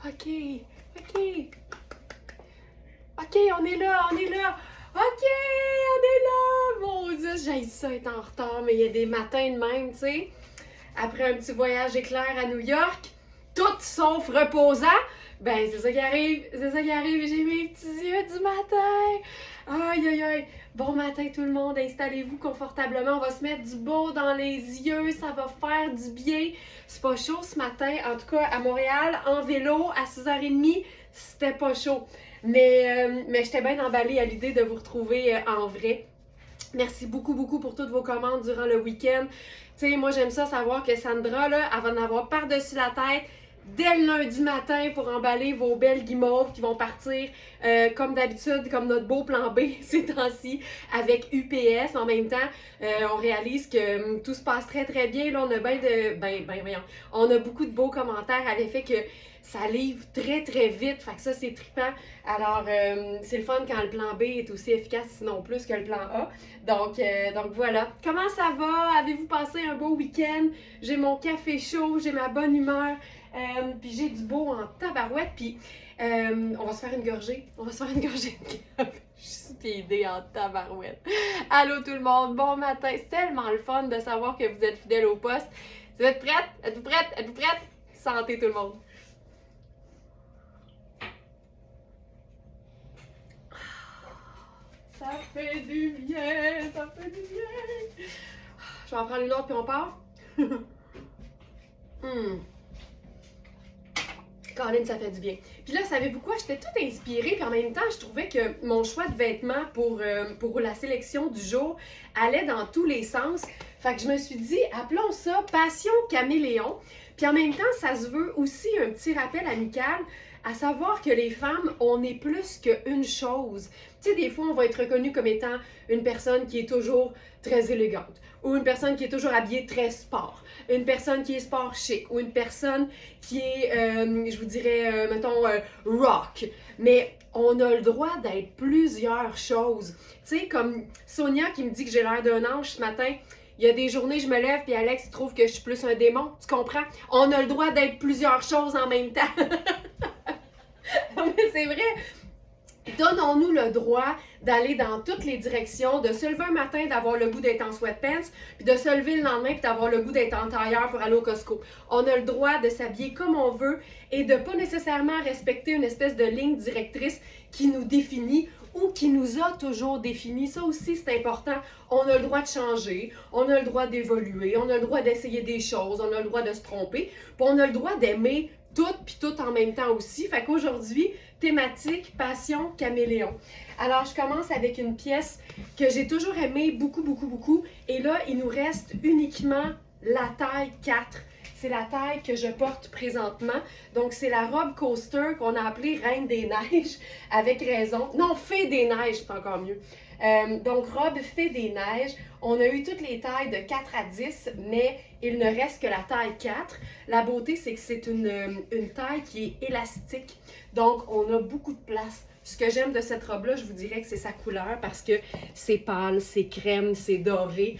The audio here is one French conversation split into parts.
OK, OK. OK, on est là, on est là. OK, on est là. Mon Dieu, j'ai ça être en retard, mais il y a des matins de même, tu sais. Après un petit voyage éclair à New York, tout sauf reposant. Ben, c'est ça qui arrive, c'est ça qui arrive. J'ai mes petits yeux du matin. Aïe, aïe, aïe. Bon matin tout le monde, installez-vous confortablement. On va se mettre du beau dans les yeux, ça va faire du bien. C'est pas chaud ce matin, en tout cas à Montréal, en vélo, à 6h30, c'était pas chaud. Mais j'étais bien emballée à l'idée de vous retrouver en vrai. Merci beaucoup, beaucoup pour toutes vos commandes durant le week-end. Tu sais, moi, j'aime ça savoir que Sandra, là, elle va en avoir par-dessus la tête dès le lundi matin pour emballer vos belles guimauves qui vont partir comme d'habitude, comme notre beau plan B ces temps-ci avec UPS. En même temps, on réalise que tout se passe très, très bien. Là, on a voyons. On a beaucoup de beaux commentaires à l'effet que ça livre très, très vite. Fait que ça, c'est trippant. Alors, c'est le fun quand le plan B est aussi efficace, sinon plus que le plan A. Donc voilà. Comment ça va? Avez-vous passé un beau week-end? J'ai mon café chaud, j'ai ma bonne humeur, puis j'ai du beau en tabarouette. Puis on va se faire une gorgée. On va se faire une gorgée de café. Je suis speedée en tabarouette. Allô tout le monde, bon matin. C'est tellement le fun de savoir que vous êtes fidèles au poste. Vous êtes prêtes? Êtes-vous prêtes? Êtes-vous prêtes? Santé tout le monde. Ça fait du bien, ça fait du bien. Je vais en prendre une autre puis on part. Colin, ça fait du bien. Puis là, savez-vous quoi? J'étais toute inspirée, puis en même temps, je trouvais que mon choix de vêtements pour la sélection du jour allait dans tous les sens. Fait que je me suis dit, appelons ça Passion Caméléon. Puis en même temps, ça se veut aussi un petit rappel amical, à savoir que les femmes, on est plus qu'une chose. Tu sais, des fois, on va être reconnu comme étant une personne qui est toujours très élégante, ou une personne qui est toujours habillée très sport, une personne qui est sport chic, ou une personne qui est, je vous dirais, mettons, rock. Mais on a le droit d'être plusieurs choses. Tu sais, comme Sonia qui me dit que j'ai l'air d'un ange ce matin. Il y a des journées, je me lève, puis Alex trouve que je suis plus un démon. Tu comprends? On a le droit d'être plusieurs choses en même temps. Mais c'est vrai. Donnons-nous le droit d'aller dans toutes les directions, de se lever un matin, d'avoir le goût d'être en sweatpants, puis de se lever le lendemain, puis d'avoir le goût d'être en tailleur pour aller au Costco. On a le droit de s'habiller comme on veut et de pas nécessairement respecter une espèce de ligne directrice qui nous définit ou qui nous a toujours définis. Ça aussi, c'est important. On a le droit de changer, on a le droit d'évoluer, on a le droit d'essayer des choses, on a le droit de se tromper, puis on a le droit d'aimer tout puis tout en même temps aussi. Fait qu'aujourd'hui, thématique Passion Caméléon. Alors, je commence avec une pièce que j'ai toujours aimée beaucoup, beaucoup, beaucoup. Et là, il nous reste uniquement la taille 4. C'est la taille que je porte présentement. Donc, c'est la robe coaster qu'on a appelée Reine des Neiges, avec raison. Non, Fée des Neiges, c'est encore mieux. Donc, robe Fée des Neiges. On a eu toutes les tailles de 4 à 10, mais il ne reste que la taille 4. La beauté, c'est que c'est une taille qui est élastique. Donc, on a beaucoup de place. Ce que j'aime de cette robe-là, je vous dirais que c'est sa couleur parce que c'est pâle, c'est crème, c'est doré.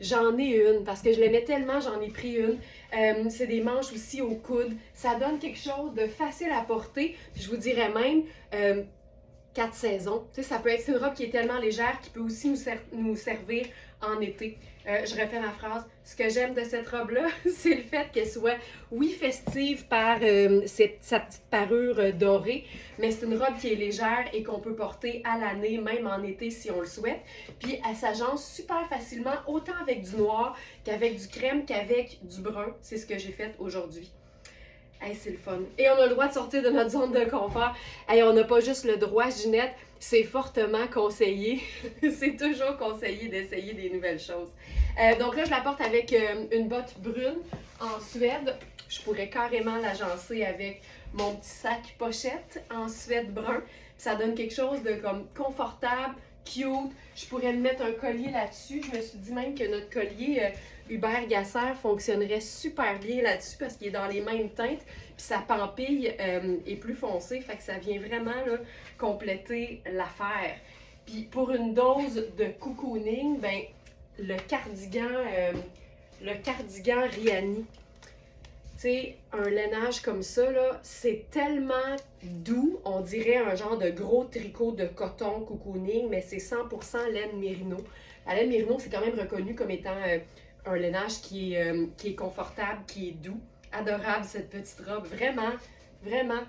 J'en ai une parce que je l'aimais tellement, j'en ai pris une. C'est des manches aussi au coude. Ça donne quelque chose de facile à porter. Puis je vous dirais même 4 saisons. Tu sais, ça peut être une robe qui est tellement légère qui peut aussi nous servir en été. Je refais ma phrase. Ce que j'aime de cette robe-là, c'est le fait qu'elle soit, oui, festive par sa petite parure dorée, mais c'est une robe qui est légère et qu'on peut porter à l'année, même en été si on le souhaite. Puis elle s'agence super facilement, autant avec du noir qu'avec du crème qu'avec du brun. C'est ce que j'ai fait aujourd'hui. Hey, c'est le fun. Et on a le droit de sortir de notre zone de confort. Hey, on n'a pas juste le droit, Ginette, c'est fortement conseillé. C'est toujours conseillé d'essayer des nouvelles choses. Donc là, je la porte avec une botte brune en Suède. Je pourrais carrément l'agencer avec mon petit sac pochette en Suède brun. Ça donne quelque chose de comme confortable, cute. Je pourrais me mettre un collier là-dessus. Je me suis dit même que notre collier Hubert Gasser fonctionnerait super bien là-dessus parce qu'il est dans les mêmes teintes. Puis sa pampille est plus foncée. Fait que ça vient vraiment là, compléter l'affaire. Puis pour une dose de cocooning, ben, le cardigan Rihanni. Tu sais, un lainage comme ça, là, c'est tellement doux, on dirait un genre de gros tricot de coton cocooning, mais c'est 100% laine mérino. La laine mérino, c'est quand même reconnu comme étant un lainage qui est confortable, qui est doux. Adorable cette petite robe, vraiment, vraiment.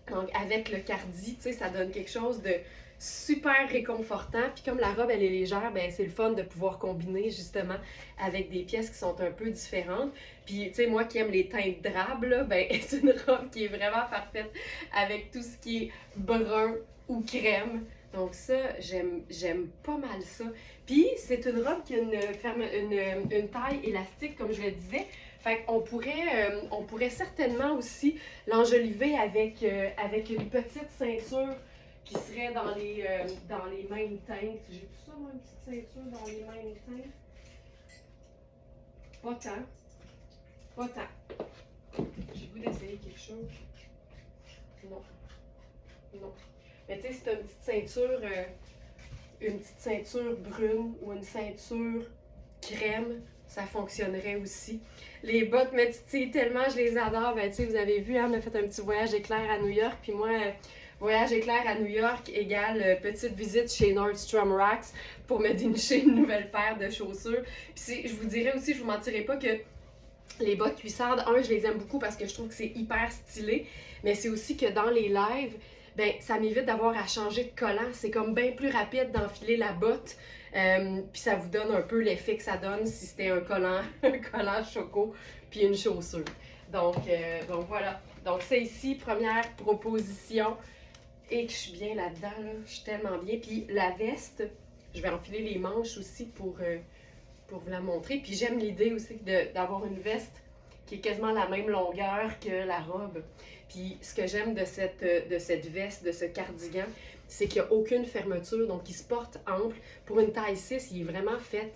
Donc avec le cardi, tu sais, ça donne quelque chose de super réconfortant. Puis comme la robe, elle est légère, ben c'est le fun de pouvoir combiner justement avec des pièces qui sont un peu différentes. Puis tu sais, moi qui aime les teintes drabes, là, ben c'est une robe qui est vraiment parfaite avec tout ce qui est brun ou crème. Donc ça, j'aime pas mal ça. Puis c'est une robe qui a une taille élastique, comme je le disais. Fait qu'on pourrait certainement aussi l'enjoliver avec une petite ceinture qui serait dans les mêmes teintes. J'ai tout ça, moi, une petite ceinture dans les mêmes teintes? Pas tant. Pas tant. J'ai le goût d'essayer quelque chose. Non. Non. Mais tu sais, si tu as une petite ceinture brune ou une ceinture crème, ça fonctionnerait aussi. Les bottes me titillent tellement, je les adore. Ben, tu sais, vous avez vu, hein, on a fait un petit voyage éclair à New York. Puis moi, voyage éclair à New York égale petite visite chez Nordstrom Racks pour me dénicher une nouvelle paire de chaussures. Puis je vous dirais aussi, je vous mentirais pas que les bottes cuissardes, je les aime beaucoup parce que je trouve que c'est hyper stylé. Mais c'est aussi que dans les lives, ben, ça m'évite d'avoir à changer de collant. C'est comme bien plus rapide d'enfiler la botte. Puis ça vous donne un peu l'effet que ça donne si c'était un collant, un collant choco puis une chaussure. Donc voilà. Donc ça ici, première proposition. Et que je suis bien là-dedans, là. Je suis tellement bien. Puis la veste, je vais enfiler les manches aussi pour vous la montrer. Puis j'aime l'idée aussi d'avoir une veste qui est quasiment la même longueur que la robe. Puis ce que j'aime de cette veste, de ce cardigan, c'est qu'il n'y a aucune fermeture, donc il se porte ample. Pour une taille 6, il est vraiment fait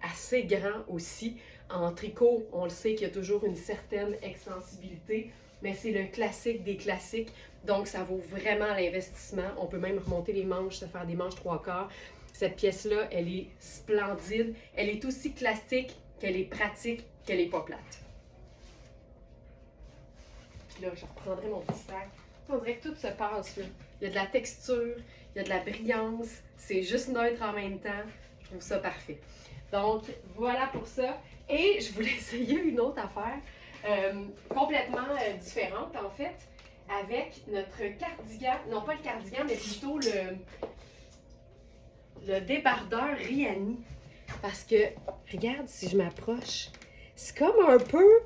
assez grand aussi. En tricot, on le sait qu'il y a toujours une certaine extensibilité, mais c'est le classique des classiques, donc ça vaut vraiment l'investissement. On peut même remonter les manches, se faire des manches 3/4. Cette pièce-là, elle est splendide. Elle est aussi classique qu'elle est pratique, qu'elle n'est pas plate. Puis là, je reprendrai mon petit sac. On dirait que tout se passe, là. Il y a de la texture, il y a de la brillance, c'est juste neutre en même temps. Je trouve ça parfait. Donc, voilà pour ça. Et je voulais essayer une autre affaire, complètement différente en fait, avec notre cardigan, non pas le cardigan, mais plutôt le débardeur Rihanni. Parce que, regarde, si je m'approche, c'est comme un peu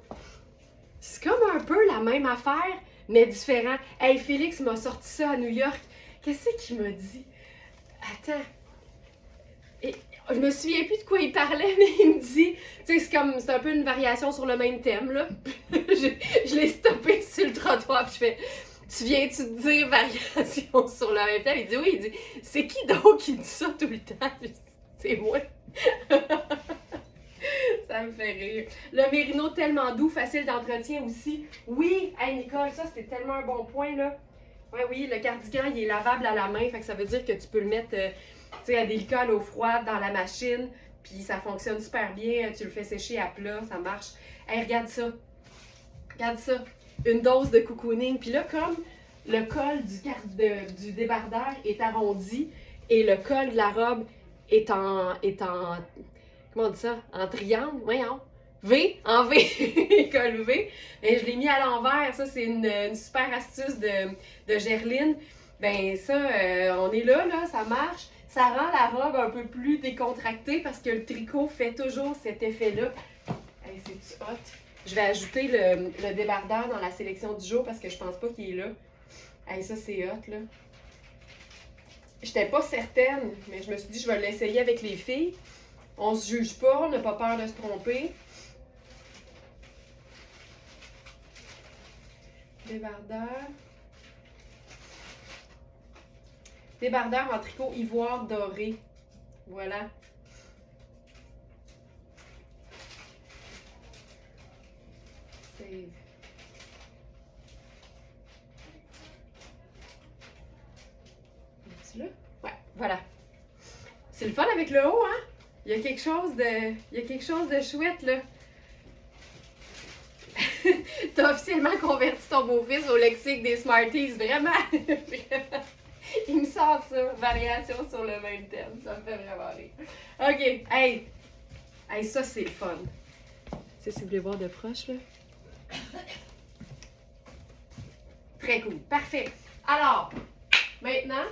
la même affaire, mais différent. Hey, Félix m'a sorti ça à New York. Qu'est-ce qu'il m'a dit? Attends. Et, je me souviens plus de quoi il parlait, mais il me dit, tu sais, c'est un peu une variation sur le même thème, là. je l'ai stoppé sur le trottoir, puis je fais, tu viens-tu de dire variation sur le même thème? Il dit oui, il dit, c'est qui donc qui dit ça tout le temps? Je dis, c'est moi. Ça me fait rire. Le mérino tellement doux, facile d'entretien aussi. Oui, hey Nicole, ça c'était tellement un bon point là. Ouais, oui, le cardigan il est lavable à la main, fait que ça veut dire que tu peux le mettre tu sais, à délicat à l'eau froide dans la machine, puis ça fonctionne super bien. Tu le fais sécher à plat, ça marche. Hey, regarde ça. Regarde ça. Une dose de cocooning. Puis là, comme le col du débardeur est arrondi et le col de la robe est en comment on dit ça? En triangle, voyons. V, en V, col V. Et je l'ai mis à l'envers. Ça, c'est une super astuce de Gerline. Ben ça, on est là, ça marche. Ça rend la robe un peu plus décontractée parce que le tricot fait toujours cet effet-là. Hey, c'est-tu hot? Je vais ajouter le débardeur dans la sélection du jour parce que je pense pas qu'il est là. Hey, ça, c'est hot, là. J'étais pas certaine, mais je me suis dit, je vais l'essayer avec les filles. On se juge pas, on n'a pas peur de se tromper. Débardeur. Débardeur en tricot ivoire doré. Voilà. Save. Es-tu là? Ouais, voilà. C'est le fun avec le haut, hein? Il y a quelque chose de chouette, là. officiellement converti ton beau-fils au lexique des Smarties. Vraiment, vraiment. Il me sort ça. Variation sur le même thème. Ça me fait vraiment rire. OK. Hey, ça, c'est le fun. Si vous voulez voir de proche, là. Très cool. Parfait. Alors, maintenant,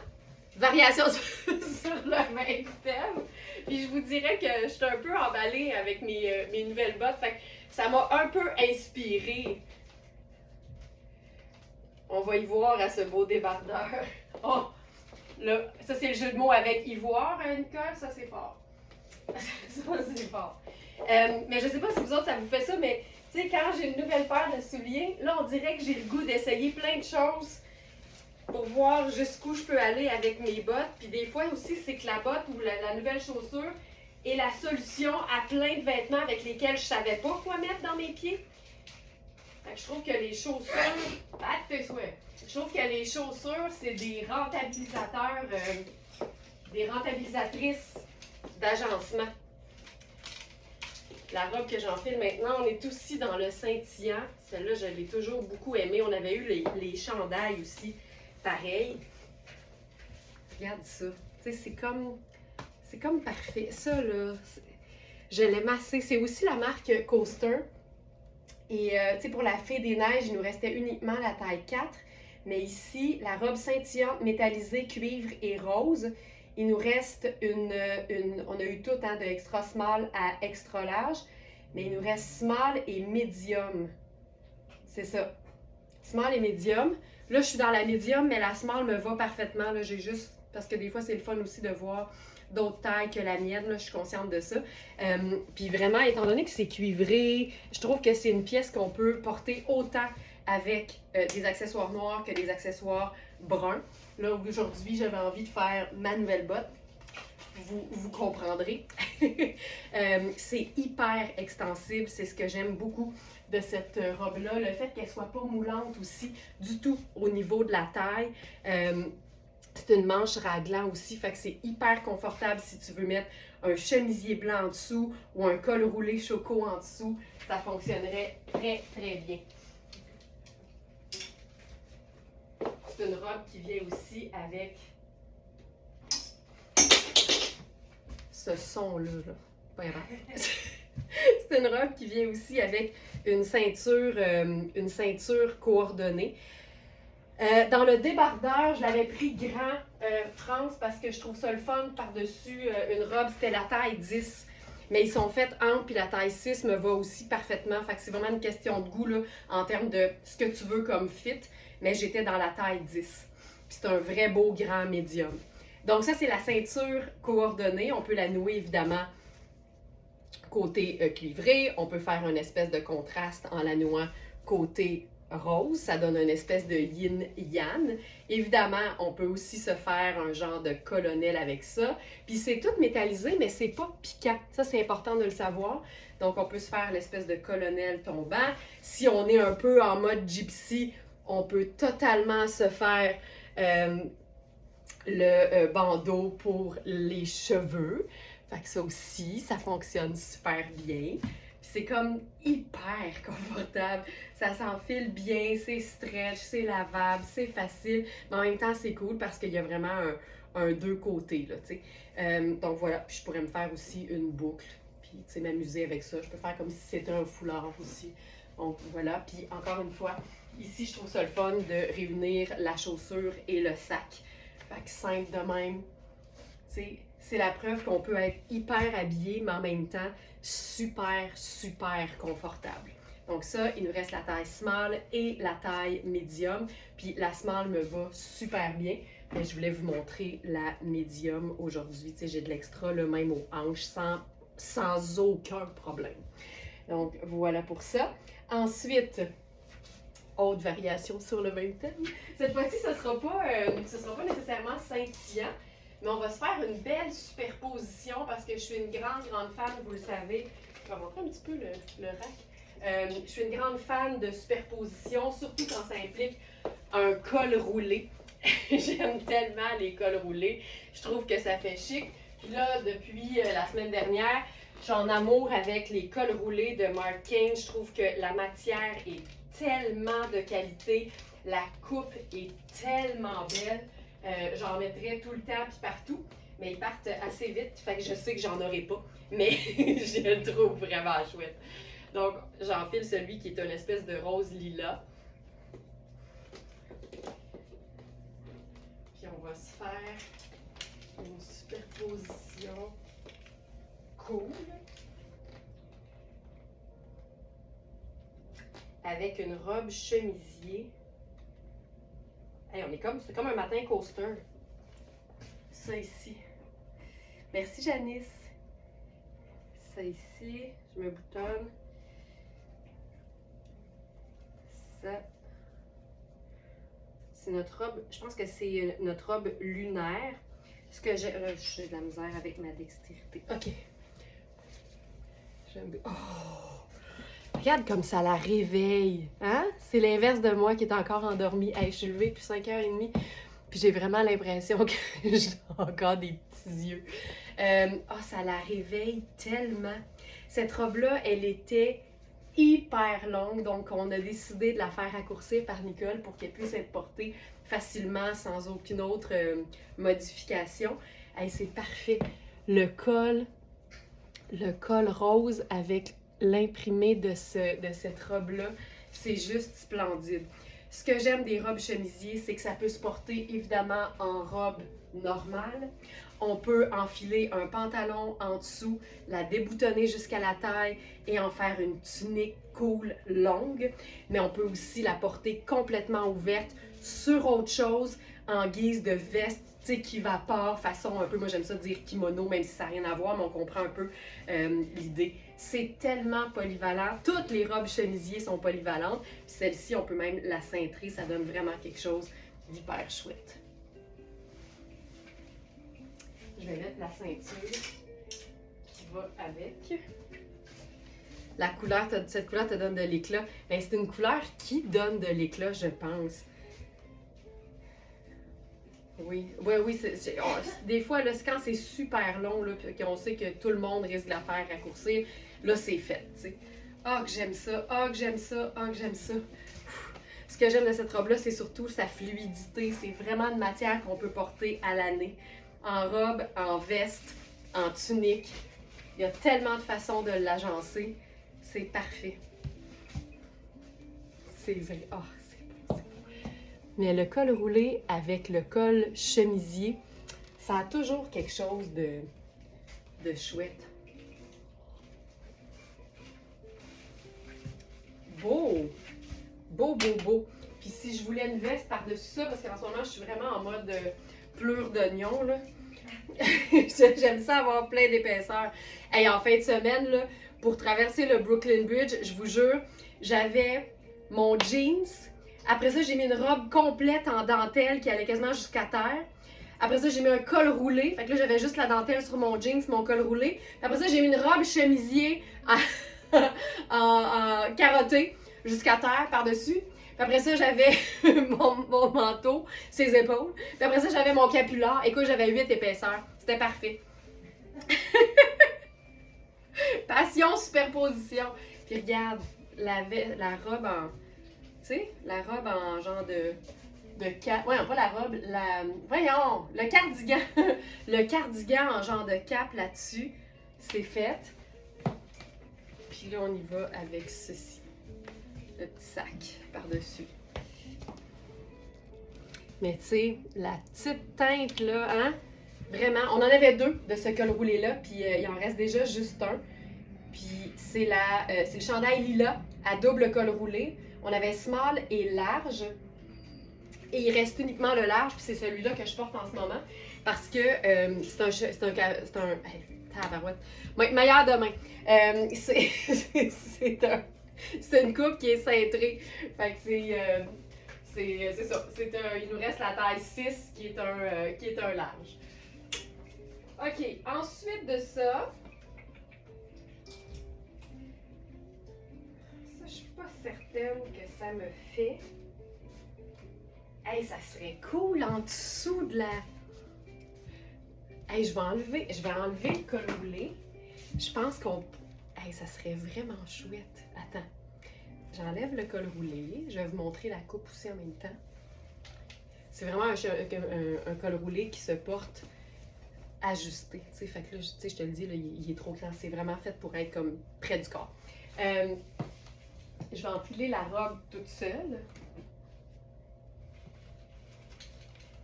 variation sur le même thème. Puis je vous dirais que je suis un peu emballée avec mes nouvelles bottes. Fait que ça m'a un peu inspirée. On va y voir à ce beau débardeur. Oh! Là, ça c'est le jeu de mots avec ivoire, hein, Nicole? Ça c'est fort. Ça c'est fort. Mais je sais pas si vous autres ça vous fait ça, mais tu sais, quand j'ai une nouvelle paire de souliers, là on dirait que j'ai le goût d'essayer plein de choses pour voir jusqu'où je peux aller avec mes bottes. Puis des fois aussi, c'est que la botte ou la nouvelle chaussure est la solution à plein de vêtements avec lesquels je savais pas quoi mettre dans mes pieds. Fait que je trouve que les chaussures... Je trouve que les chaussures, c'est des rentabilisateurs, des rentabilisatrices d'agencement. La robe que j'enfile maintenant, on est aussi dans le scintillant. Celle-là, je l'ai toujours beaucoup aimée. On avait eu les chandails aussi, pareil. Regarde ça. Tu sais, c'est comme parfait. Ça, là, je l'aime assez. C'est aussi la marque Coaster. Et, tu sais, pour la Fée des Neiges, il nous restait uniquement la taille 4. Mais ici, la robe scintillante, métallisée, cuivre et rose. Il nous reste on a eu tout, hein, de extra small à extra large. Mais il nous reste small et medium. C'est ça. Small et medium. Là, je suis dans la medium, mais la small me va parfaitement. Là, j'ai juste... Parce que des fois, c'est le fun aussi de voir d'autres tailles que la mienne. Là, je suis consciente de ça. Puis vraiment, étant donné que c'est cuivré, je trouve que c'est une pièce qu'on peut porter autant avec des accessoires noirs que des accessoires bruns. Là, aujourd'hui, j'avais envie de faire ma nouvelle botte. Vous comprendrez. C'est hyper extensible. C'est ce que j'aime beaucoup de cette robe-là. Le fait qu'elle soit pas moulante aussi du tout au niveau de la taille. C'est une manche raglant aussi, fait que c'est hyper confortable si tu veux mettre un chemisier blanc en dessous ou un col roulé choco en dessous. Ça fonctionnerait très, très bien. C'est une robe qui vient aussi avec ce son-là. Là. Pas grave. C'est une robe qui vient aussi avec une ceinture coordonnée. Dans le débardeur, je l'avais pris grand France parce que je trouve ça le fun par-dessus une robe. C'était la taille 10. Mais ils sont faits amples, puis la taille 6 me va aussi parfaitement. Fait que c'est vraiment une question de goût là, en termes de ce que tu veux comme fit. Mais j'étais dans la taille 10. Puis c'est un vrai beau grand médium. Donc ça, c'est la ceinture coordonnée. On peut la nouer évidemment côté cuivré. On peut faire une espèce de contraste en la nouant côté rose, ça donne une espèce de yin-yang. Évidemment, on peut aussi se faire un genre de colonel avec ça. Puis c'est tout métallisé, mais c'est pas piquant. Ça, c'est important de le savoir. Donc, on peut se faire l'espèce de colonel tombant. Si on est un peu en mode gypsy, on peut totalement se faire le bandeau pour les cheveux. Fait que ça aussi, ça fonctionne super bien. C'est comme hyper confortable, ça s'enfile bien, c'est stretch, c'est lavable, c'est facile, mais en même temps c'est cool parce qu'il y a vraiment un deux côtés, là, tu sais. Donc voilà, puis je pourrais me faire aussi une boucle, puis tu sais, m'amuser avec ça. Je peux faire comme si c'était un foulard aussi. Donc voilà, puis encore une fois, ici je trouve ça le fun de réunir la chaussure et le sac. Fait que simple de même, tu sais. C'est la preuve qu'on peut être hyper habillé, mais en même temps, super, super confortable. Donc ça, il nous reste la taille small et la taille medium. Puis la small me va super bien. Mais je voulais vous montrer la medium aujourd'hui. Tu sais, j'ai de l'extra, le même aux hanches, sans aucun problème. Donc voilà pour ça. Ensuite, autre variation sur le même thème. Cette fois-ci, ce sera pas nécessairement scintillant. Mais on va se faire une belle superposition parce que je suis une grande fan, vous le savez. Je vais montrer un petit peu le rack. Je suis une grande fan de superposition, surtout quand ça implique un col roulé. J'aime tellement les cols roulés. Je trouve que ça fait chic. Puis là, depuis la semaine dernière, je suis en amour avec les cols roulés de Marc Cain. Je trouve que la matière est tellement de qualité. La coupe est tellement belle. J'en mettrais tout le temps puis partout, mais ils partent assez vite, fait que je sais que j'en aurai pas, mais je le trouve vraiment chouette. Donc, j'enfile celui qui est une espèce de rose lilas. Puis on va se faire une superposition cool avec une robe chemisier. Hey, c'est comme un matin coaster. Ça ici. Merci Janice. Ça ici, je me boutonne. Ça. C'est notre robe, je pense que c'est notre robe lunaire. Ce que j'ai de la misère avec ma dextérité. OK. J'aime bien. Oh! Regarde comme ça la réveille. Hein? C'est l'inverse de moi qui est encore endormie. Hey, je suis levée depuis 5h30. Puis j'ai vraiment l'impression que j'ai encore des petits yeux. Ça la réveille tellement. Cette robe-là, elle était hyper longue. Donc, on a décidé de la faire raccourcir par Nicole pour qu'elle puisse être portée facilement sans aucune autre modification. Hey, c'est parfait. Le col rose avec l'imprimé de cette robe-là, c'est juste splendide. Ce que j'aime des robes chemisiers, c'est que ça peut se porter évidemment en robe normale. On peut enfiler un pantalon en dessous, la déboutonner jusqu'à la taille et en faire une tunique cool longue. Mais on peut aussi la porter complètement ouverte sur autre chose en guise de veste, tu sais, qui vapore, façon un peu, moi j'aime ça dire kimono, même si ça n'a rien à voir, mais on comprend un peu l'idée. C'est tellement polyvalent. Toutes les robes chemisiers sont polyvalentes. Puis celle-ci, on peut même la cintrer, ça donne vraiment quelque chose d'hyper chouette. Je vais mettre la ceinture qui va avec. Cette couleur te donne de l'éclat. Ben, c'est une couleur qui donne de l'éclat, je pense. Oui. Des fois, là, quand c'est super long, là, puis qu'on sait que tout le monde risque de la faire raccourcir, là, c'est fait, tu sais. Ah, que j'aime ça, ah, que j'aime ça, ah, que j'aime ça. Ce que j'aime de cette robe-là, c'est surtout sa fluidité. C'est vraiment une matière qu'on peut porter à l'année. En robe, en veste, en tunique. Il y a tellement de façons de l'agencer. C'est parfait. C'est vrai. Ah, c'est beau. Mais le col roulé avec le col chemisier, ça a toujours quelque chose de chouette. Beau! Beau, beau, beau. Puis si je voulais une veste par-dessus ça, parce qu'en ce moment, je suis vraiment en mode pleure d'oignon, là. J'aime ça avoir plein d'épaisseur. Hey, en fin de semaine, là, pour traverser le Brooklyn Bridge, je vous jure, j'avais mon jeans. Après ça, j'ai mis une robe complète en dentelle qui allait quasiment jusqu'à terre. Après ça, j'ai mis un col roulé. Fait que là, j'avais juste la dentelle sur mon jeans, mon col roulé. Après ça, j'ai mis une robe chemisier en carotté jusqu'à terre par-dessus. Puis après ça, j'avais mon manteau, ses épaules. Puis après ça, j'avais mon capular. Écoute, j'avais 8 épaisseurs. C'était parfait. Passion, superposition. Puis regarde, la robe en... Tu sais, la robe en genre de cap. Ouais, non, pas la robe, voyons, le cardigan. Le cardigan en genre de cap là-dessus. C'est fait. Puis là, on y va avec ceci. Le petit sac par-dessus. Mais tu sais, la petite teinte là, hein? Vraiment, on en avait 2 de ce col roulé-là, puis il en reste déjà juste un. Puis c'est le chandail lilas à double col roulé. On avait small et large. Et il reste uniquement le large, puis c'est celui-là que je porte en ce moment. Parce que c'est un tabarouette. Meilleur demain. C'est une coupe qui est cintrée. Fait que c'est ça. Il nous reste la taille 6 qui est un large. OK. Ensuite de ça, je suis pas certaine que ça me fait. Hey, ça serait cool en dessous de la... Hey, je vais enlever le col roulé. Je pense qu'on... Hey, ça serait vraiment chouette. Attends. j'enlève le col roulé. Je vais vous montrer la coupe aussi en même temps. C'est vraiment un col roulé qui se porte ajusté. Tu sais, fait que là, je te le dis, là, il est trop grand. C'est vraiment fait pour être comme près du corps. Je vais enfiler la robe toute seule.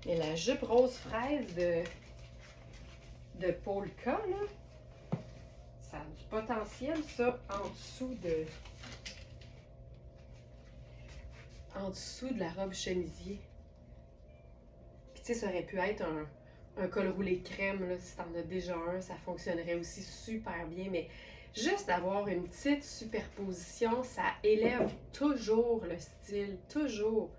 Mais la jupe rose fraise de Polka, là, ça a du potentiel, ça, en dessous de la robe chemisier. Puis tu sais, ça aurait pu être un col roulé crème, là, si t'en as déjà un, ça fonctionnerait aussi super bien, mais juste d'avoir une petite superposition, ça élève toujours le style, toujours.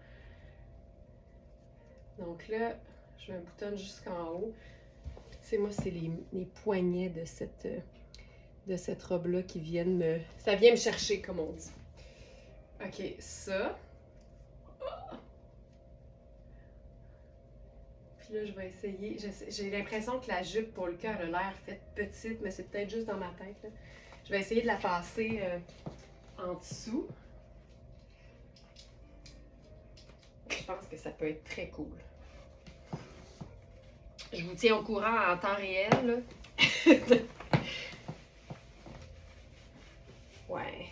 Donc là, je me boutonne jusqu'en haut. Puis tu sais, moi, c'est les poignets de cette robe-là qui viennent me... Ça vient me chercher, comme on dit. OK, ça. Puis là, je vais essayer. J'ai l'impression que la jupe pour le cas, elle a l'air faite petite, mais c'est peut-être juste dans ma tête, là. Je vais essayer de la passer en dessous. Je pense que ça peut être très cool. Je vous tiens au courant en temps réel, là. Ouais.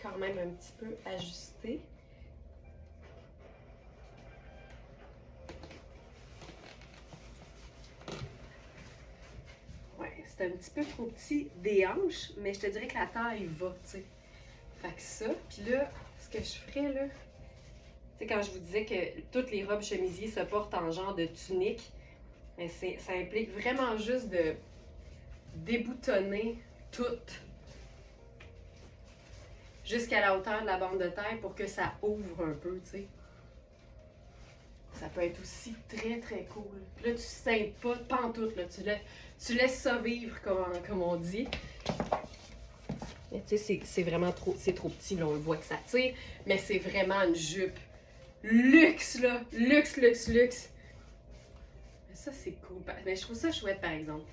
Quand même un petit peu ajusté. Ouais, c'est un petit peu trop petit des hanches, mais je te dirais que la taille va, tu sais. Fait que ça, puis là, ce que je ferais, là, tu sais, quand je vous disais que toutes les robes chemisiers se portent en genre de tunique, mais ça implique vraiment juste de déboutonner toutes jusqu'à la hauteur de la bande de taille pour que ça ouvre un peu, tu sais. Ça peut être aussi très, très cool. Puis là, tu ne scènes pas pantoute, là. Tu laisses ça vivre, comme on dit. Mais tu sais, c'est vraiment trop, c'est trop petit, là, on le voit que ça tire. Mais c'est vraiment une jupe luxe, là. Luxe, luxe, luxe. Mais ça, c'est cool. Mais je trouve ça chouette, par exemple.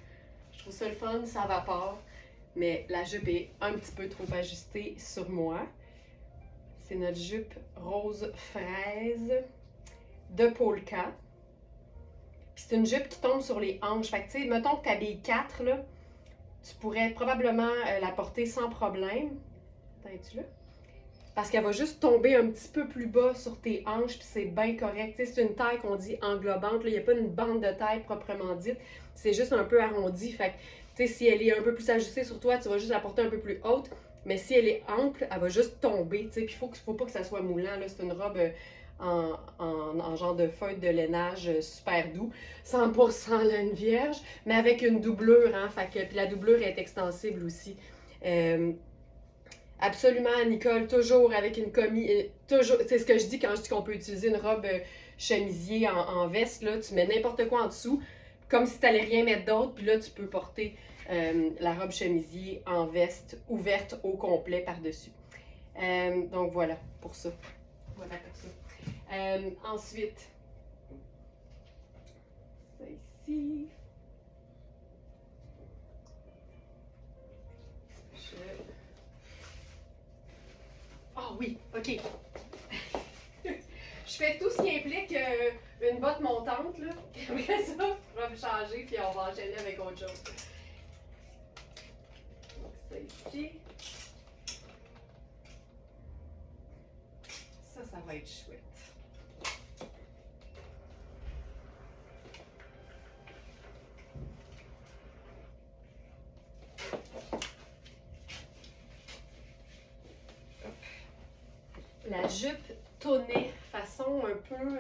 Je trouve ça le fun, ça vapore. Mais la jupe est un petit peu trop ajustée sur moi. C'est notre jupe rose fraise de Polka. Puis c'est une jupe qui tombe sur les hanches. Fait que tu sais, mettons que tu habilles 4, là, tu pourrais probablement la porter sans problème. Attends, es-tu là? Parce qu'elle va juste tomber un petit peu plus bas sur tes hanches, puis c'est bien correct. Tu sais, c'est une taille qu'on dit englobante. Il n'y a pas une bande de taille proprement dite. C'est juste un peu arrondi. Fait que, tu sais, si elle est un peu plus ajustée sur toi, tu vas juste la porter un peu plus haute. Mais si elle est ample, elle va juste tomber. Tu sais, puis il faut pas que ça soit moulant. Là, c'est une robe en genre de feuille de lainage super doux. 100% laine vierge, mais avec une doublure. Hein, fait que, puis la doublure est extensible aussi. Absolument, Nicole, toujours avec une commis. Toujours, c'est ce que je dis quand je dis qu'on peut utiliser une robe chemisier en veste. Là, tu mets n'importe quoi en dessous, comme si tu n'allais rien mettre d'autre. Puis là, tu peux porter la robe chemisier en veste ouverte au complet par-dessus. Donc voilà, pour ça. Voilà pour ça. Ensuite, ça ici. Ah oui, ok. Je fais tout ce qui implique une botte montante, là. Après ça, je vais me changer, puis on va enchaîner avec autre chose. Donc, ça ici. Ça va être chouette. La jupe tonnée, façon un peu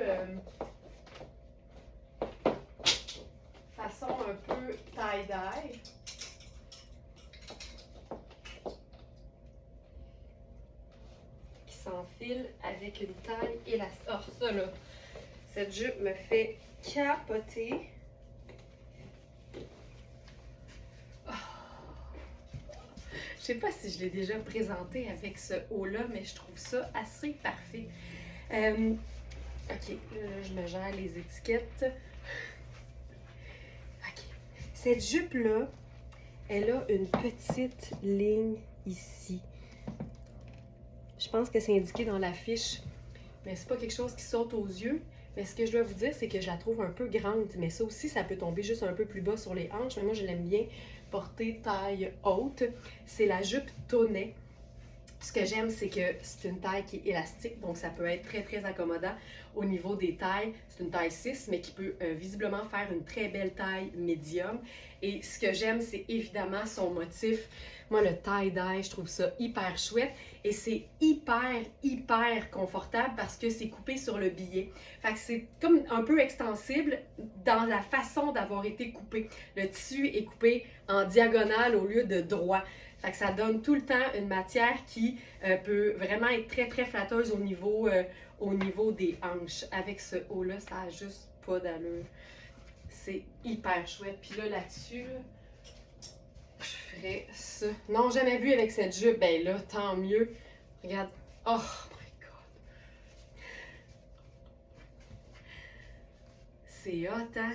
tie-dye. Qui s'enfile avec une taille élastique. Oh, ça là, cette jupe me fait capoter. Je sais pas si je l'ai déjà présenté avec ce haut-là, mais je trouve ça assez parfait. Ok, là, je me gère les étiquettes. Ok. Cette jupe-là, elle a une petite ligne ici. Je pense que c'est indiqué dans la fiche, mais c'est pas quelque chose qui saute aux yeux. Mais ce que je dois vous dire, c'est que je la trouve un peu grande. Mais ça aussi, ça peut tomber juste un peu plus bas sur les hanches. Mais moi, je l'aime bien porter taille haute. C'est la jupe Tonnet. Ce que j'aime, c'est que c'est une taille qui est élastique, donc ça peut être très, très accommodant au niveau des tailles. C'est une taille 6, mais qui peut visiblement faire une très belle taille médium. Et ce que j'aime, c'est évidemment son motif. Moi, le tie-dye, je trouve ça hyper chouette. Et c'est hyper, hyper confortable parce que c'est coupé sur le billet. Fait que c'est comme un peu extensible dans la façon d'avoir été coupé. Le tissu est coupé en diagonale au lieu de droit. Fait que ça donne tout le temps une matière qui peut vraiment être très, très flatteuse au niveau des hanches. Avec ce haut-là, ça n'a juste pas d'allure. C'est hyper chouette. Puis là-dessus, là, je ferais ça. Non, jamais vu avec cette jupe. Ben là, tant mieux. Regarde. Oh my God. C'est hot, hein?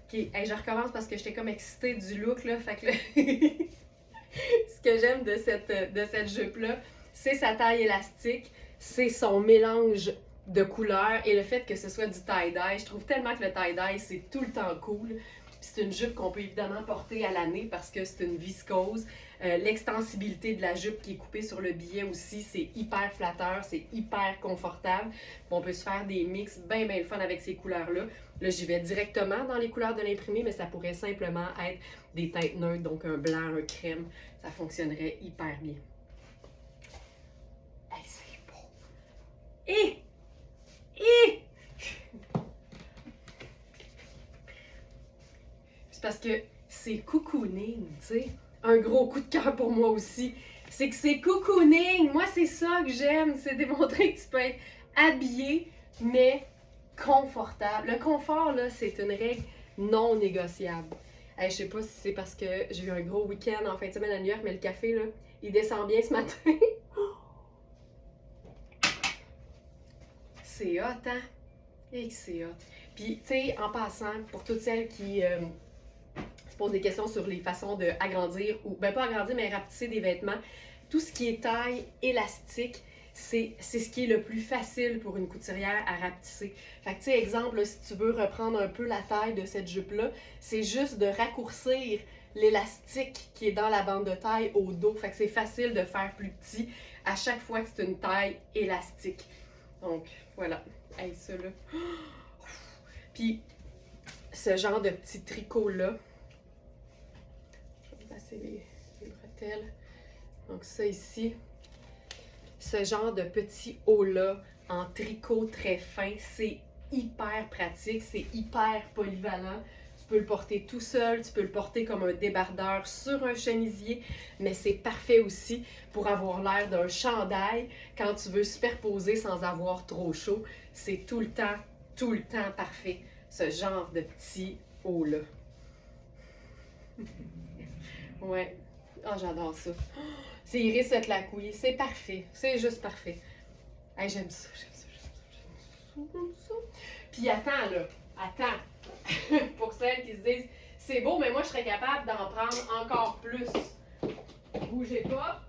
Ok, hey, je recommence parce que j'étais comme excitée du look, là. Fait que là, ce que j'aime de cette jupe-là, c'est sa taille élastique, c'est son mélange de couleurs et le fait que ce soit du tie-dye. Je trouve tellement que le tie-dye, c'est tout le temps cool. Puis c'est une jupe qu'on peut évidemment porter à l'année parce que c'est une viscose. L'extensibilité de la jupe qui est coupée sur le billet aussi, c'est hyper flatteur, c'est hyper confortable. On peut se faire des mix bien, bien le fun avec ces couleurs-là. Là, j'y vais directement dans les couleurs de l'imprimé, mais ça pourrait simplement être des teintes neutres, donc un blanc, un crème. Ça fonctionnerait hyper bien. Hey, c'est beau! Et c'est parce que c'est cocooning, tu sais. Un gros coup de cœur pour moi aussi. C'est que c'est cocooning. Moi, c'est ça que j'aime. C'est démontrer que tu peux être habillé, mais confortable. Le confort, là, c'est une règle non négociable. Hey, je sais pas si c'est parce que j'ai eu un gros week-end en fin de semaine à New York, mais le café, là, il descend bien ce matin. C'est hot, hein? Et que c'est hot. Puis, tu sais, en passant, pour toutes celles qui se posent des questions sur les façons d'agrandir, ou, ben pas agrandir, mais rapetisser des vêtements, tout ce qui est taille élastique, c'est ce qui est le plus facile pour une couturière à rapetisser. Fait que, tu sais, exemple, là, si tu veux reprendre un peu la taille de cette jupe-là, c'est juste de raccourcir l'élastique qui est dans la bande de taille au dos. Fait que c'est facile de faire plus petit à chaque fois que c'est une taille élastique. Donc, voilà. Hey, ça, là. Puis, ce genre de petit tricot-là. Je vais passer les bretelles. Donc, ça ici. Ce genre de petit haut-là en tricot très fin, c'est hyper pratique, c'est hyper polyvalent. Tu peux le porter tout seul, tu peux le porter comme un débardeur sur un chemisier, mais c'est parfait aussi pour avoir l'air d'un chandail quand tu veux superposer sans avoir trop chaud. C'est tout le temps parfait, ce genre de petit haut-là. Ouais, oh, j'adore ça. C'est Iris cette lacouille, c'est parfait, c'est juste parfait. Hey, j'aime ça. Puis attends, là, attends. Pour celles qui se disent, c'est beau, mais moi, je serais capable d'en prendre encore plus. Bougez pas.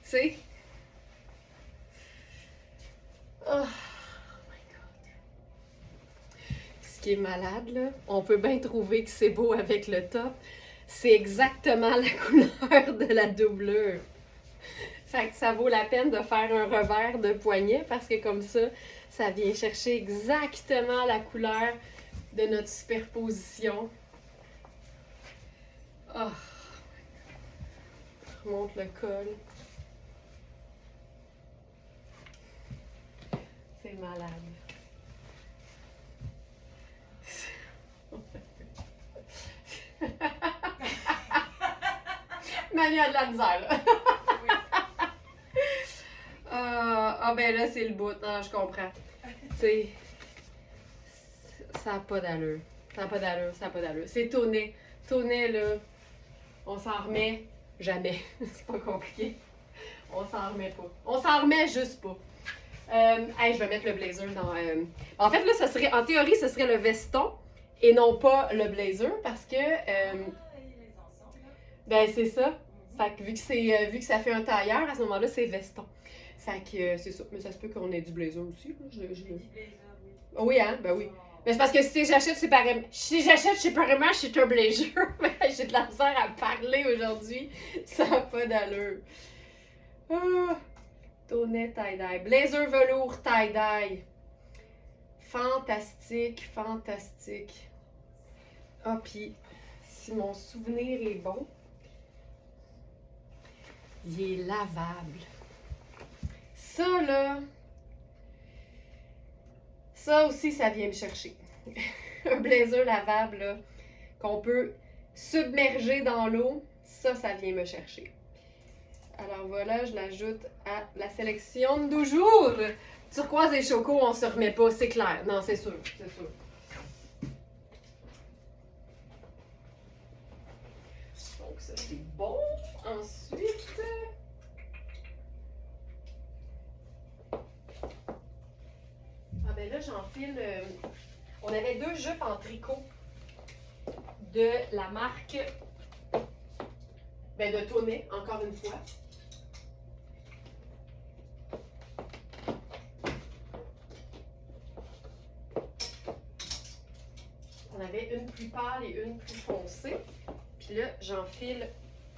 Tu sais? Oh my God. Ce qui est malade, là, on peut bien trouver que c'est beau avec le top. C'est exactement la couleur de la doublure. Fait que ça vaut la peine de faire un revers de poignet parce que comme ça vient chercher exactement la couleur de notre superposition. Oh. Je remonte le col. C'est malade. Manu a de la misère, là. Oui. Ben là, c'est le bout. Non, je comprends. Tu sais, ça n'a pas d'allure. Ça n'a pas d'allure, ça n'a pas d'allure. C'est Tonnet. Tonnet, là, on s'en remet jamais. C'est pas compliqué. On s'en remet pas. On s'en remet juste pas. Hey, je vais mettre le blazer dans... En fait, là, ça serait, en théorie, ce serait le veston et non pas le blazer parce que... ben, c'est ça. Fait que vu que ça fait un tailleur, à ce moment-là, c'est veston. Fait que c'est ça. Mais ça se peut qu'on ait du blazer aussi. Là. Oui, hein? Ben oui. Mais c'est parce que si j'achète séparément, c'est un blazer. J'ai de la misère à parler aujourd'hui. Ça n'a pas d'allure. Ah! Tonnet tie-dye. Blazer velours tie-dye. Fantastique, fantastique. Ah, puis, si mon souvenir est bon, il est lavable. Ça, là, ça aussi, ça vient me chercher. Un blazer lavable, là, qu'on peut submerger dans l'eau, ça vient me chercher. Alors voilà, je l'ajoute à la sélection du jour. Turquoise et choco, on se remet pas, c'est clair. Non, c'est sûr, c'est sûr. Donc ça, c'est bon. Ensuite... Ah ben là, j'enfile... on avait 2 jupes en tricot de la marque... Ben de Tonnet, encore une fois. On avait une plus pâle et une plus foncée. Puis là, j'enfile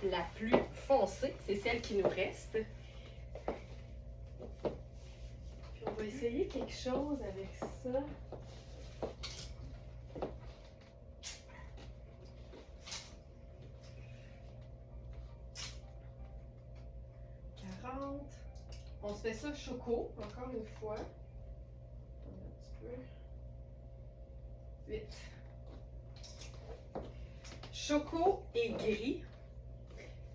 la plus foncée. C'est celle qui nous reste. Puis on va essayer quelque chose avec ça. On se fait ça choco, encore une fois. Un petit peu. Vite. Choco et gris.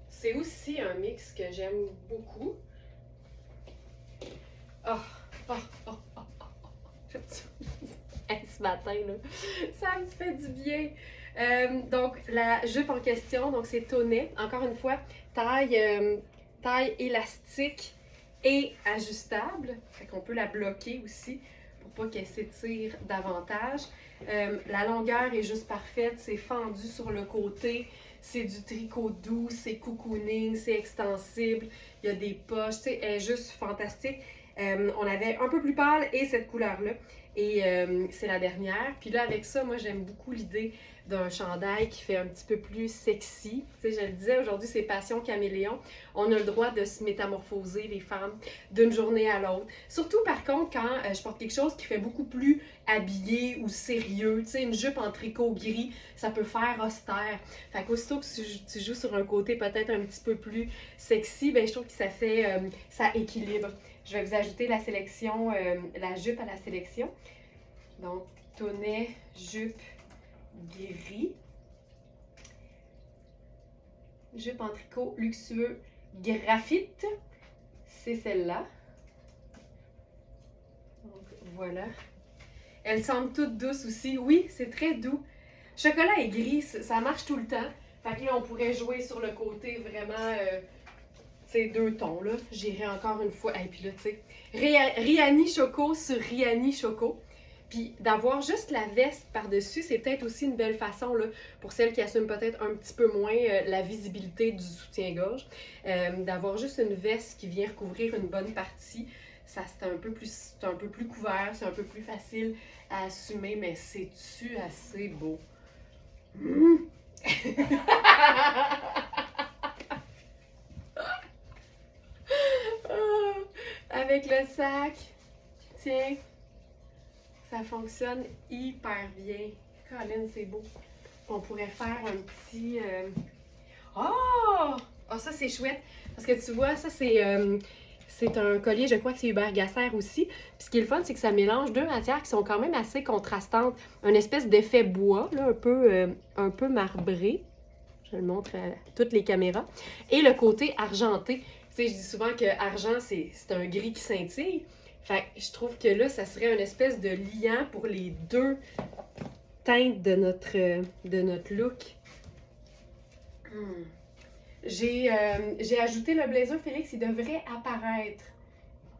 C'est aussi un mix que j'aime beaucoup. Ce matin, là, ça me fait du bien. Donc, la jupe en question, donc c'est Tonnet. Encore une fois, taille élastique et ajustable. Fait qu'on peut la bloquer aussi pour pas qu'elle s'étire davantage. La longueur est juste parfaite. C'est fendu sur le côté. C'est du tricot doux. C'est cocooning. C'est extensible. Il y a des poches. Tu sais, elle est juste fantastique. On avait un peu plus pâle et cette couleur-là. Et c'est la dernière. Puis là, avec ça, moi, j'aime beaucoup l'idée d'un chandail qui fait un petit peu plus sexy. Tu sais, je le disais, aujourd'hui, c'est Passion Caméléon. On a le droit de se métamorphoser, les femmes, d'une journée à l'autre. Surtout, par contre, quand je porte quelque chose qui fait beaucoup plus habillé ou sérieux. Tu sais, une jupe en tricot gris, ça peut faire austère. Fait qu'aussitôt que tu joues sur un côté peut-être un petit peu plus sexy, ben je trouve que ça fait, ça équilibre. Je vais vous ajouter la sélection, la jupe à la sélection. Donc, Tonnet, jupe, gris. Jupe en tricot luxueux graphite. C'est celle-là. Donc, voilà. Elles semblent toutes douces aussi. Oui, c'est très doux. Chocolat et gris, ça marche tout le temps. Fait que là, on pourrait jouer sur le côté vraiment... ces 2 tons, là. J'irai encore une fois. Et puis là, tu sais, Rihanni Choco sur Rihanni Choco. Puis d'avoir juste la veste par-dessus, c'est peut-être aussi une belle façon, là, pour celles qui assument peut-être un petit peu moins la visibilité du soutien-gorge. D'avoir juste une veste qui vient recouvrir une bonne partie. Ça, c'est un peu plus couvert, c'est un peu plus facile à assumer, mais c'est-tu assez beau? Avec le sac, tiens, ça fonctionne hyper bien. Colin, c'est beau. On pourrait faire un petit... Oh! Oh, ça, c'est chouette. Parce que tu vois, ça, c'est un collier, je crois que c'est Hubert Gasser aussi. Puis ce qui est le fun, c'est que ça mélange 2 matières qui sont quand même assez contrastantes. Un espèce d'effet bois, là, un peu marbré. Je le montre à toutes les caméras. Et le côté argenté. Tu sais, je dis souvent que argent, c'est un gris qui scintille. Fait que je trouve que là, ça serait une espèce de liant pour les deux teintes de notre look. J'ai ajouté le blazer, Félix, il devrait apparaître.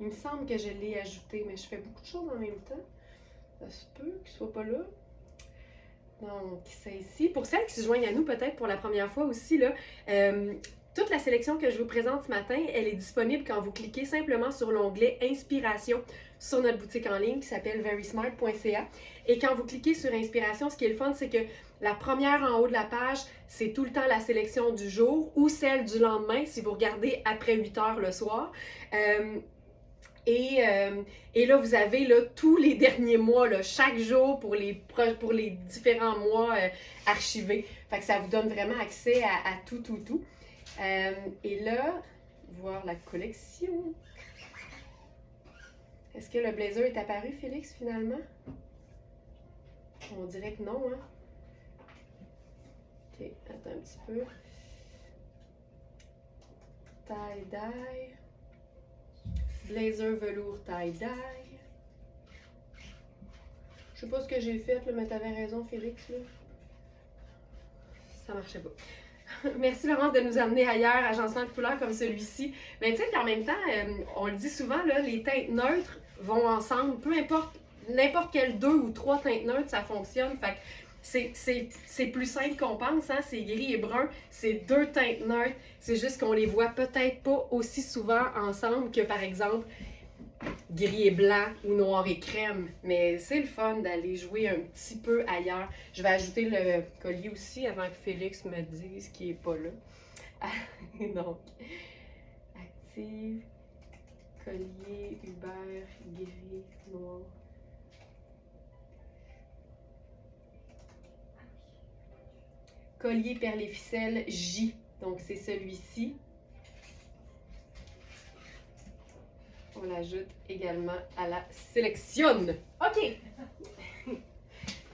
Il me semble que je l'ai ajouté, mais je fais beaucoup de choses en même temps. Ça se peut qu'il soit pas là. Donc, c'est ici. Pour celles qui se joignent à nous, peut-être pour la première fois aussi, là, toute la sélection que je vous présente ce matin, elle est disponible quand vous cliquez simplement sur l'onglet Inspiration sur notre boutique en ligne qui s'appelle verysmart.ca. Et quand vous cliquez sur Inspiration, ce qui est le fun, c'est que la première en haut de la page, c'est tout le temps la sélection du jour ou celle du lendemain si vous regardez après 8 heures le soir. Et là, vous avez là, tous les derniers mois, là, chaque jour pour les différents mois archivés. Fait que ça vous donne vraiment accès à tout. Et là, voir la collection. Est-ce que le blazer est apparu, Félix, finalement? On dirait que non, hein? Ok, attends un petit peu. Tie-dye. Blazer velours tie-dye. Je sais pas ce que j'ai fait, là, mais t'avais raison, Félix. Là. Ça marchait pas. Merci Laurence de nous amener ailleurs, agencement de couleurs comme celui-ci. Mais tu sais qu'en même temps, on le dit souvent, là, les teintes neutres vont ensemble. Peu importe, n'importe quelle 2 ou 3 teintes neutres, ça fonctionne. Fait que c'est plus simple qu'on pense, hein? C'est gris et brun, c'est 2 teintes neutres. C'est juste qu'on les voit peut-être pas aussi souvent ensemble que par exemple gris et blanc ou noir et crème. Mais c'est le fun d'aller jouer un petit peu ailleurs. Je vais ajouter le collier aussi avant que Félix me dise qu'il n'est pas là. Donc, active, collier, Hubert, gris, noir. Collier perles et ficelles J. Donc, c'est celui-ci. On l'ajoute également à la sélection. OK!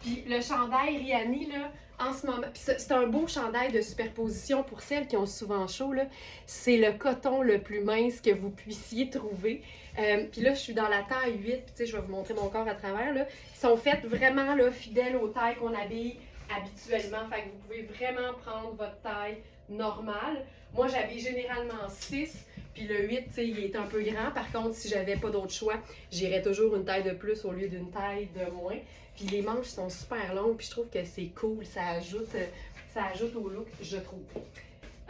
Puis le chandail Rihanni, là, en ce moment, c'est un beau chandail de superposition pour celles qui ont souvent chaud, là. C'est le coton le plus mince que vous puissiez trouver. Puis là, je suis dans la taille 8, puis tu sais, je vais vous montrer mon corps à travers, là. Ils sont faits vraiment, là, fidèles aux tailles qu'on habille habituellement. Fait que vous pouvez vraiment prendre votre taille normale. Moi, j'habille généralement 6. Puis le 8, tu sais, il est un peu grand. Par contre, si j'avais pas d'autre choix, j'irais toujours une taille de plus au lieu d'une taille de moins. Puis les manches sont super longues, puis je trouve que c'est cool. Ça ajoute au look, je trouve.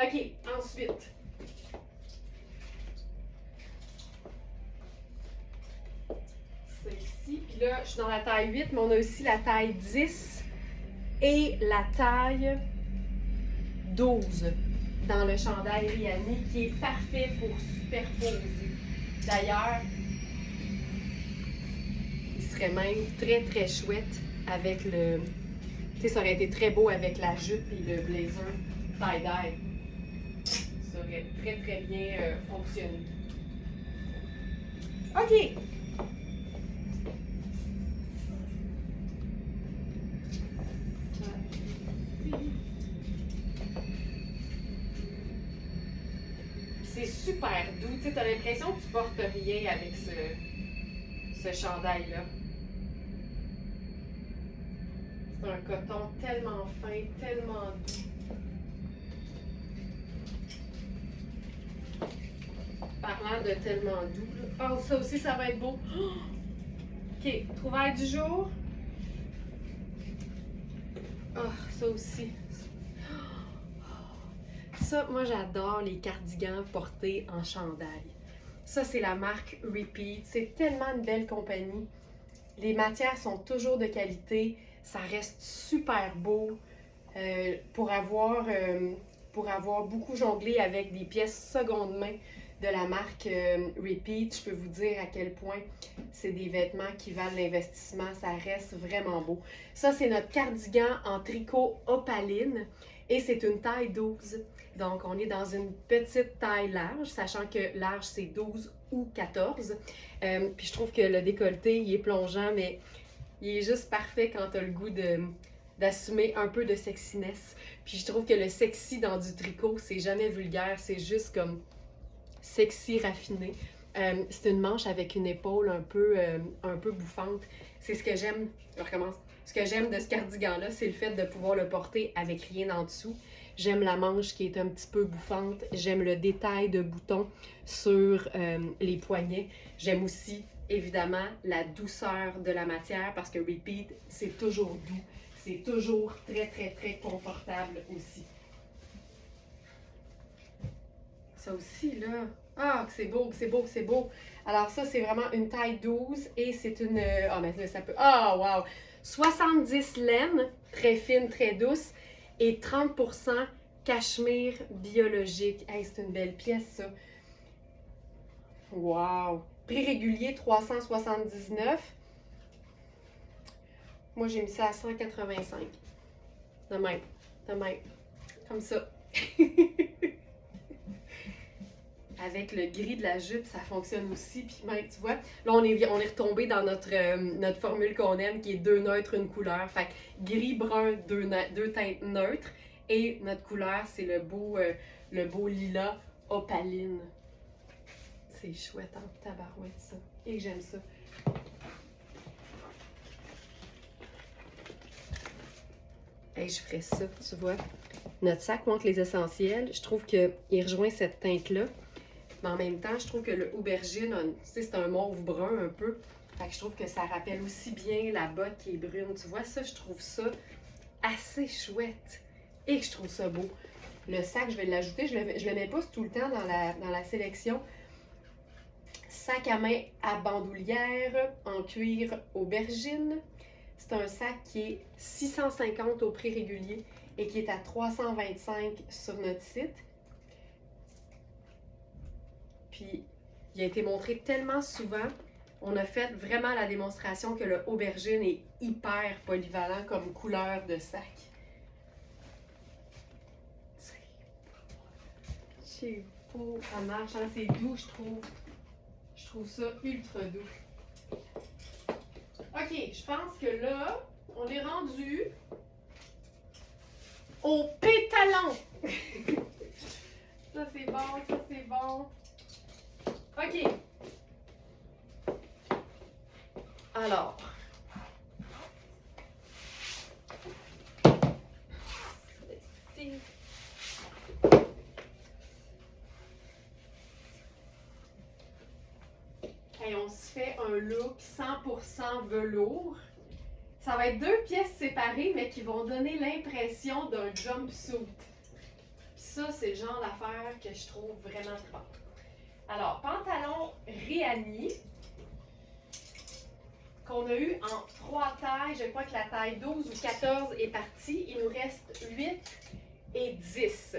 OK, ensuite. Celle-ci. Puis là, je suis dans la taille 8, mais on a aussi la taille 10 et la taille 12. Dans le chandail Rihanni, qui est parfait pour superposer. D'ailleurs, il serait même très très chouette avec le... Tu sais, ça aurait été très beau avec la jupe et le blazer tie-dye. Ça aurait très très bien fonctionné. OK! C'est super doux. Tu sais, as l'impression que tu portes rien avec ce chandail-là. C'est un coton tellement fin, tellement doux. Parlant de tellement doux, là. Oh, ça aussi, ça va être beau. OK, trouvaille du jour. Oh, ça aussi. Ça, moi, j'adore les cardigans portés en chandail. Ça, c'est la marque Repeat. C'est tellement une belle compagnie. Les matières sont toujours de qualité. Ça reste super beau. Pour avoir beaucoup jonglé avec des pièces seconde main de la marque Repeat, je peux vous dire à quel point c'est des vêtements qui valent l'investissement. Ça reste vraiment beau. Ça, c'est notre cardigan en tricot opaline et c'est une taille 12. Donc, on est dans une petite taille large, sachant que large, c'est 12 ou 14. Puis je trouve que le décolleté, il est plongeant, mais il est juste parfait quand tu as le goût d'assumer un peu de sexiness. Puis je trouve que le sexy dans du tricot, c'est jamais vulgaire, c'est juste comme sexy, raffiné. C'est une manche avec une épaule un peu bouffante. C'est ce que j'aime. Je recommence. Ce que j'aime de ce cardigan-là, c'est le fait de pouvoir le porter avec rien en dessous. J'aime la manche qui est un petit peu bouffante. J'aime le détail de boutons sur les poignets. J'aime aussi, évidemment, la douceur de la matière parce que Repeat, c'est toujours doux. C'est toujours très, très, très confortable aussi. Ça aussi, là. Ah, que c'est beau, que c'est beau, que c'est beau. Alors ça, c'est vraiment une taille 12 et c'est une... Ah, mais ça peut... Ah, wow! 70 laine, très fine, très douce et 30% cachemire biologique. Hey, c'est une belle pièce, ça. Wow! Prix régulier, 379. Moi, j'ai mis ça à 185. De même, de même. Comme ça. Avec le gris de la jupe, ça fonctionne aussi. Puis même, tu vois, là, on est retombé dans notre formule qu'on aime, qui est 2 neutres, une couleur. Fait que gris, brun, deux teintes neutres. Et notre couleur, c'est le beau lilas opaline. C'est chouette en tabarouette, ça. Et j'aime ça. Hey, je ferais ça, tu vois. Notre sac montre les essentiels. Je trouve qu'il rejoint cette teinte-là. Mais en même temps, je trouve que le aubergine, c'est un mauve brun un peu. Fait que je trouve que ça rappelle aussi bien la botte qui est brune. Tu vois, ça, je trouve ça assez chouette. Et que je trouve ça beau. Le sac, je vais l'ajouter. Je le mets pas tout le temps dans la sélection. Sac à main à bandoulière en cuir aubergine. C'est un sac qui est 650 au prix régulier et qui est à 325 sur notre site. Puis, il a été montré tellement souvent, on a fait vraiment la démonstration que le aubergine est hyper polyvalent comme couleur de sac. C'est beau, ça marche, hein? C'est doux, je trouve. Je trouve ça ultra doux. OK, je pense que là, on est rendu au pétalon. Ça, c'est bon, ça, c'est bon. OK. Alors. Ici. Et on se fait un look 100% velours. Ça va être 2 pièces séparées, mais qui vont donner l'impression d'un jumpsuit. Puis ça, c'est le genre d'affaire que je trouve vraiment trop. Alors, pantalon Rihanni, qu'on a eu en 3 tailles. Je crois que la taille 12 ou 14 est partie. Il nous reste 8 et 10.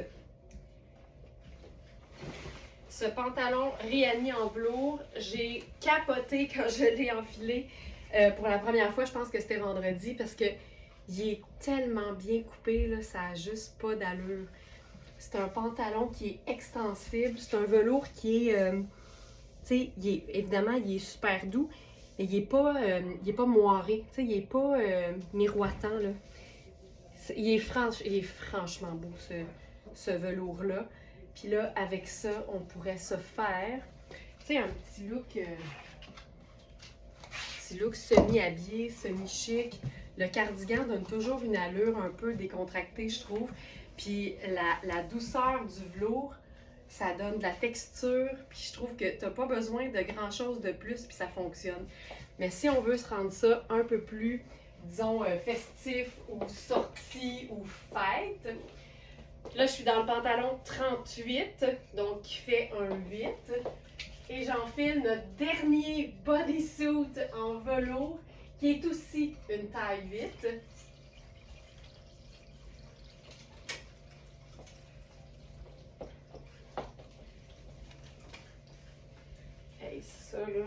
Ce pantalon Rihanni en velours, j'ai capoté quand je l'ai enfilé pour la première fois. Je pense que c'était vendredi parce que il est tellement bien coupé, là, ça n'a juste pas d'allure. C'est un pantalon qui est extensible. C'est un velours qui est, tu sais, évidemment, il est super doux, mais il est pas moiré. Tu sais, il n'est pas miroitant, là. Il est franchement beau, ce velours-là. Puis là, avec ça, on pourrait se faire, tu sais, un petit look semi-habillé, semi-chic. Le cardigan donne toujours une allure un peu décontractée, je trouve. Puis la douceur du velours, ça donne de la texture. Puis je trouve que tu n'as pas besoin de grand-chose de plus, puis ça fonctionne. Mais si on veut se rendre ça un peu plus, disons, festif ou sorti ou fête, là, je suis dans le pantalon 38, donc qui fait un 8. Et j'enfile notre dernier bodysuit en velours, qui est aussi une taille 8. Hey, ça, là.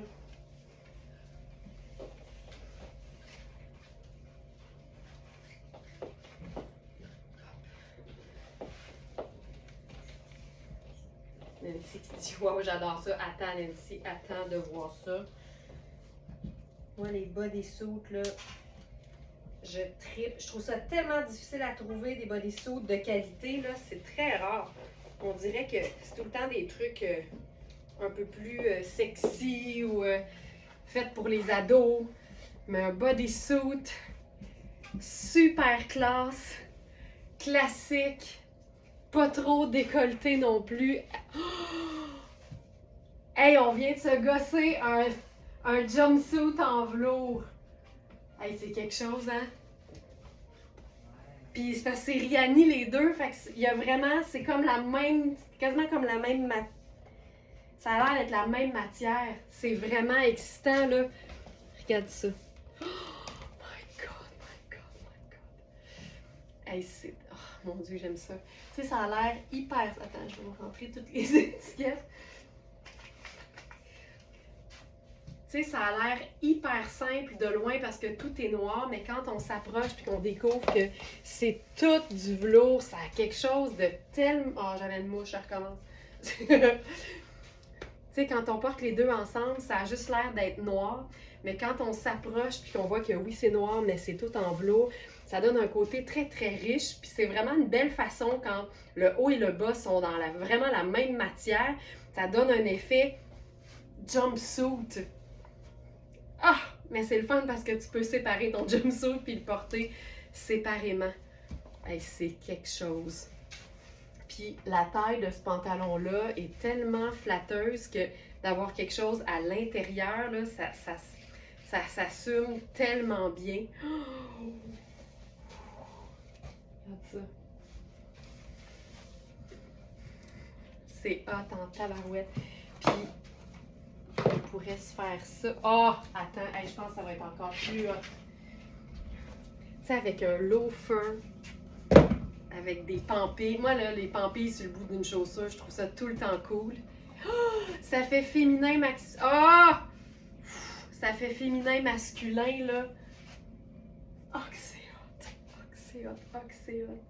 Nancy qui dit wow, j'adore ça. Attends, Nancy, attends de voir ça. Moi, les bodysuits, là, je tripe. Je trouve ça tellement difficile à trouver des bodysuits de qualité, là. C'est très rare. On dirait que c'est tout le temps des trucs un peu plus sexy ou faite pour les ados. Mais un bodysuit super classe, classique, pas trop décolleté non plus. Hey, on vient de se gosser un jumpsuit en velours. Hey, c'est quelque chose, hein? Puis c'est parce que c'est Rihanni les deux, fait qu'il y a vraiment, c'est comme la même, quasiment comme la même matière. Ça a l'air d'être la même matière. C'est vraiment excitant, là. Regarde ça. Oh my God, my God, my God. Hey, c'est... Oh mon Dieu, j'aime ça. Tu sais, ça a l'air hyper... Attends, je vais vous rentrer toutes les étiquettes. Tu sais, ça a l'air hyper simple de loin parce que tout est noir, mais quand on s'approche puis qu'on découvre que c'est tout du velours, ça a quelque chose de tellement... Oh, j'avais une mouche, je recommence. Tu sais, quand on porte les deux ensemble, ça a juste l'air d'être noir, mais quand on s'approche puis qu'on voit que oui, c'est noir, mais c'est tout en velours, ça donne un côté très, très riche. Puis c'est vraiment une belle façon quand le haut et le bas sont dans vraiment la même matière. Ça donne un effet jumpsuit. Ah! Mais c'est le fun parce que tu peux séparer ton jumpsuit puis le porter séparément. Hey, c'est quelque chose. Puis la taille de ce pantalon-là est tellement flatteuse que d'avoir quelque chose à l'intérieur, là, ça s'assume tellement bien. Oh! Regarde ça. C'est hot en tabarouette. Puis on pourrait se faire ça. Oh! Attends, hey, je pense que ça va être encore plus hot. Tu sais, avec un loafer. Avec des pampilles. Moi, là, les pampilles sur le bout d'une chaussure, je trouve ça tout le temps cool. Oh, ça fait féminin ça fait féminin masculin, là. Oh, que c'est hot! Oh, que c'est hot! Oh, que c'est hot!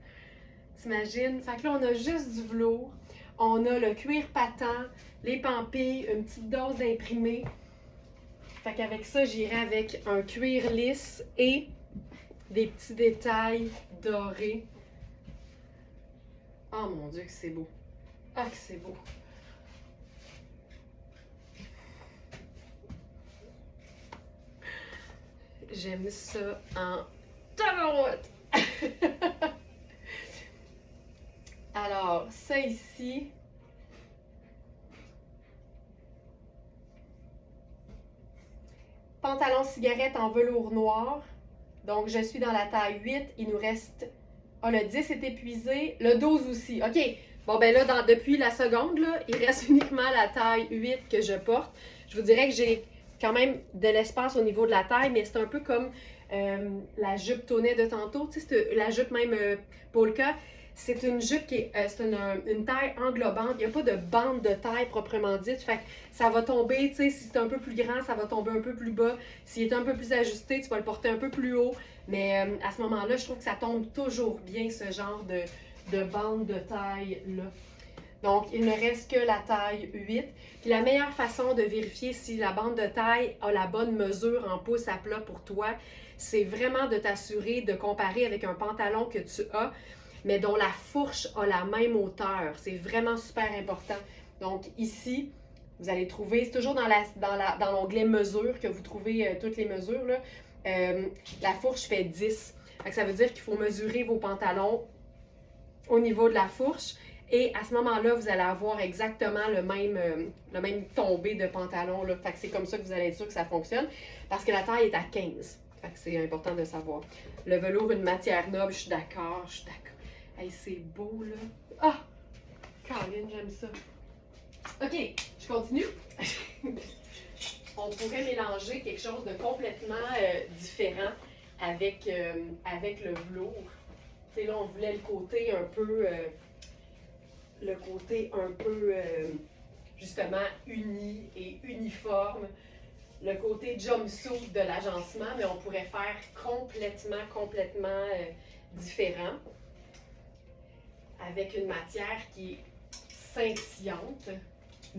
T'imagines? Fait que là, on a juste du velours. On a le cuir patent, les pampilles, une petite dose d'imprimé. Fait qu'avec ça, j'irai avec un cuir lisse et des petits détails dorés. Oh mon Dieu, que c'est beau! Ah, que c'est beau! J'aime ça en tabarouette! Alors, ça ici. Pantalon cigarette en velours noir. Donc, je suis dans la taille 8. Il nous reste... Ah, le 10 est épuisé. Le 12 aussi. OK. Bon, ben là, depuis la seconde, là, il reste uniquement la taille 8 que je porte. Je vous dirais que j'ai quand même de l'espace au niveau de la taille, mais c'est un peu comme la jupe Tonnet de tantôt. Tu sais, c'est la jupe même polka. C'est une jupe qui est une taille englobante. Il n'y a pas de bande de taille proprement dite. Fait que ça va tomber, tu sais, si c'est un peu plus grand, ça va tomber un peu plus bas. S'il est un peu plus ajusté, tu vas le porter un peu plus haut. Mais à ce moment-là, je trouve que ça tombe toujours bien, ce genre de bande de taille-là. Donc, il ne reste que la taille 8. Puis la meilleure façon de vérifier si la bande de taille a la bonne mesure en pouces à plat pour toi, c'est vraiment de t'assurer de comparer avec un pantalon que tu as, mais dont la fourche a la même hauteur. C'est vraiment super important. Donc ici, vous allez trouver, c'est toujours dans l'onglet mesure que vous trouvez toutes les mesures, là. La fourche fait 10. Donc, ça veut dire qu'il faut mesurer vos pantalons au niveau de la fourche. Et à ce moment-là, vous allez avoir exactement le même tombé de pantalon, là. Fait que c'est comme ça que vous allez être sûr que ça fonctionne. Parce que la taille est à 15. Fait que c'est important de savoir. Le velours, une matière noble, je suis d'accord. Hey, c'est beau, là. Ah! Caroline, j'aime ça. OK, je continue. On pourrait mélanger quelque chose de complètement différent avec le velours. Tu sais, là, on voulait le côté un peu... justement uni et uniforme, le côté jumpsuit de l'agencement, mais on pourrait faire complètement différent, avec une matière qui est scintillante,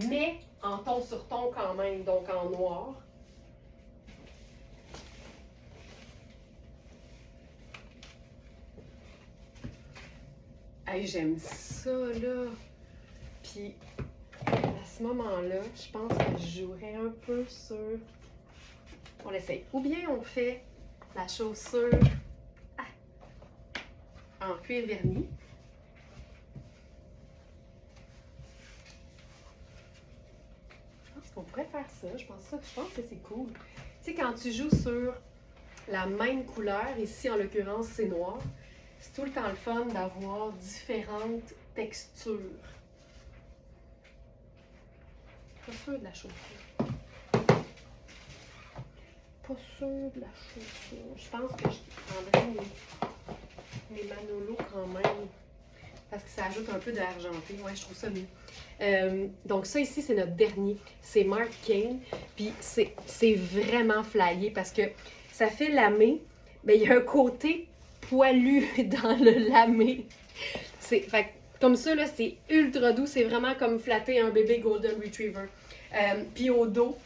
mais en ton sur ton quand même, donc en noir. Hey, j'aime ça, là. Puis, la ce moment-là, je pense que je jouerais un peu sur... On l'essaye. Ou bien on fait la chaussure en cuir verni. Je pense qu'on pourrait faire ça. Je pense que c'est cool. Tu sais, quand tu joues sur la même couleur, ici en l'occurrence c'est noir, c'est tout le temps le fun d'avoir différentes textures. Pas sûr de la chaussure. Pas sûr de la chaussure. Je pense que je prendrais mes Manolo quand même. Parce que ça ajoute un peu d'argenté. Ouais, je trouve ça mieux. Donc ça ici, c'est notre dernier. C'est Marc Kane. Puis c'est vraiment flyé parce que ça fait lamé. Mais il y a un côté poilu dans le lamé. Fait que, comme ça, là, c'est ultra doux. C'est vraiment comme flatter un bébé Golden Retriever. Puis au dos,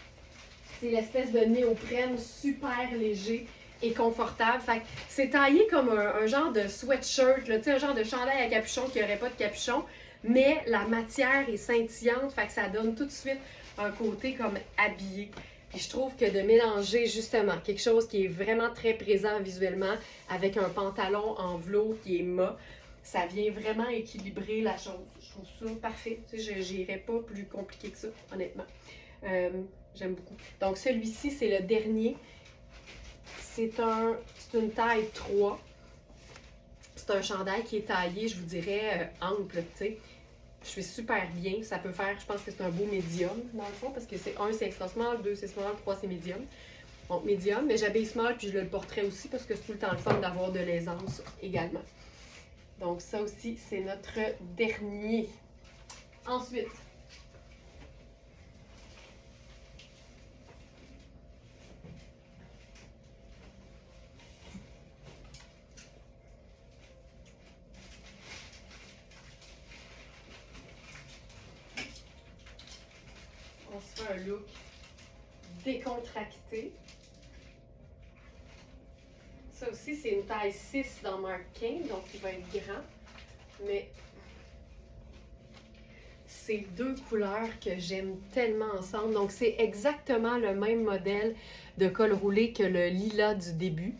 c'est l'espèce de néoprène super léger et confortable. Fait que c'est taillé comme un genre de sweatshirt, là, un genre de chandail à capuchon qui n'aurait pas de capuchon, mais la matière est scintillante, fait que ça donne tout de suite un côté comme habillé. Puis je trouve que de mélanger justement quelque chose qui est vraiment très présent visuellement avec un pantalon en velours qui est mat, ça vient vraiment équilibrer la chose. Je trouve ça parfait. Tu sais, je n'irais pas plus compliqué que ça, honnêtement. J'aime beaucoup. Donc celui-ci, c'est le dernier. C'est une taille 3. C'est un chandail qui est taillé, je vous dirais, ample, tu sais. Je suis super bien. Ça peut faire, je pense que c'est un beau médium, dans le fond, parce que c'est 1, c'est extra small, 2, c'est small, 3, c'est médium. Donc, médium, mais j'habille small, puis je le porterai aussi, parce que c'est tout le temps le fun d'avoir de l'aisance également. Donc, ça aussi, c'est notre dernier. Ensuite, on se fait un look décontracté. Ça aussi, c'est une taille 6 dans Marc Kane, donc il va être grand. Mais c'est deux couleurs que j'aime tellement ensemble. Donc, c'est exactement le même modèle de col roulé que le lilas du début,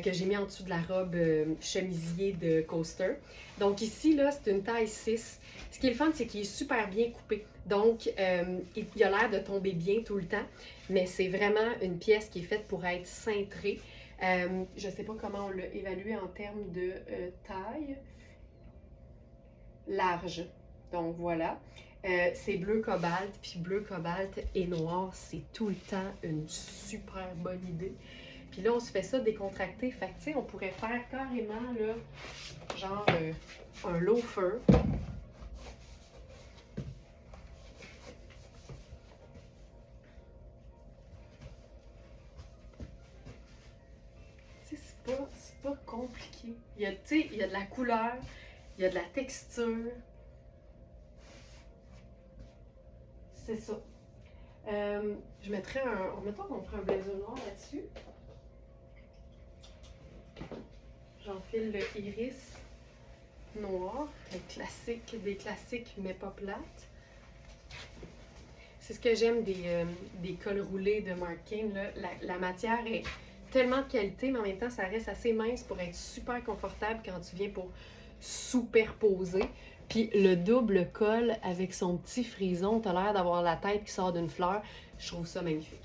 que j'ai mis en dessous de la robe chemisier de Coaster. Donc ici, là, c'est une taille 6. Ce qui est le fun, c'est qu'il est super bien coupé. Donc, il a l'air de tomber bien tout le temps, mais c'est vraiment une pièce qui est faite pour être cintrée. Je ne sais pas comment on l'a évalué en termes de taille. Large. Donc voilà. C'est bleu cobalt, puis bleu cobalt et noir, c'est tout le temps une super bonne idée. Puis là, on se fait ça décontracté. Fait que, tu sais, on pourrait faire carrément, là, genre un loafer. Tu sais, c'est pas compliqué. Il y a, tu sais, il y a de la couleur, il y a de la texture. C'est ça. Je mettrais mettons qu'on ferait un blazer noir là-dessus. J'enfile le iris noir, le classique des classiques mais pas plate. C'est ce que j'aime des cols roulés de Marc Kane. Là. La matière est tellement de qualité, mais en même temps, ça reste assez mince pour être super confortable quand tu viens pour superposer. Puis le double col avec son petit frison, t'as l'air d'avoir la tête qui sort d'une fleur. Je trouve ça magnifique.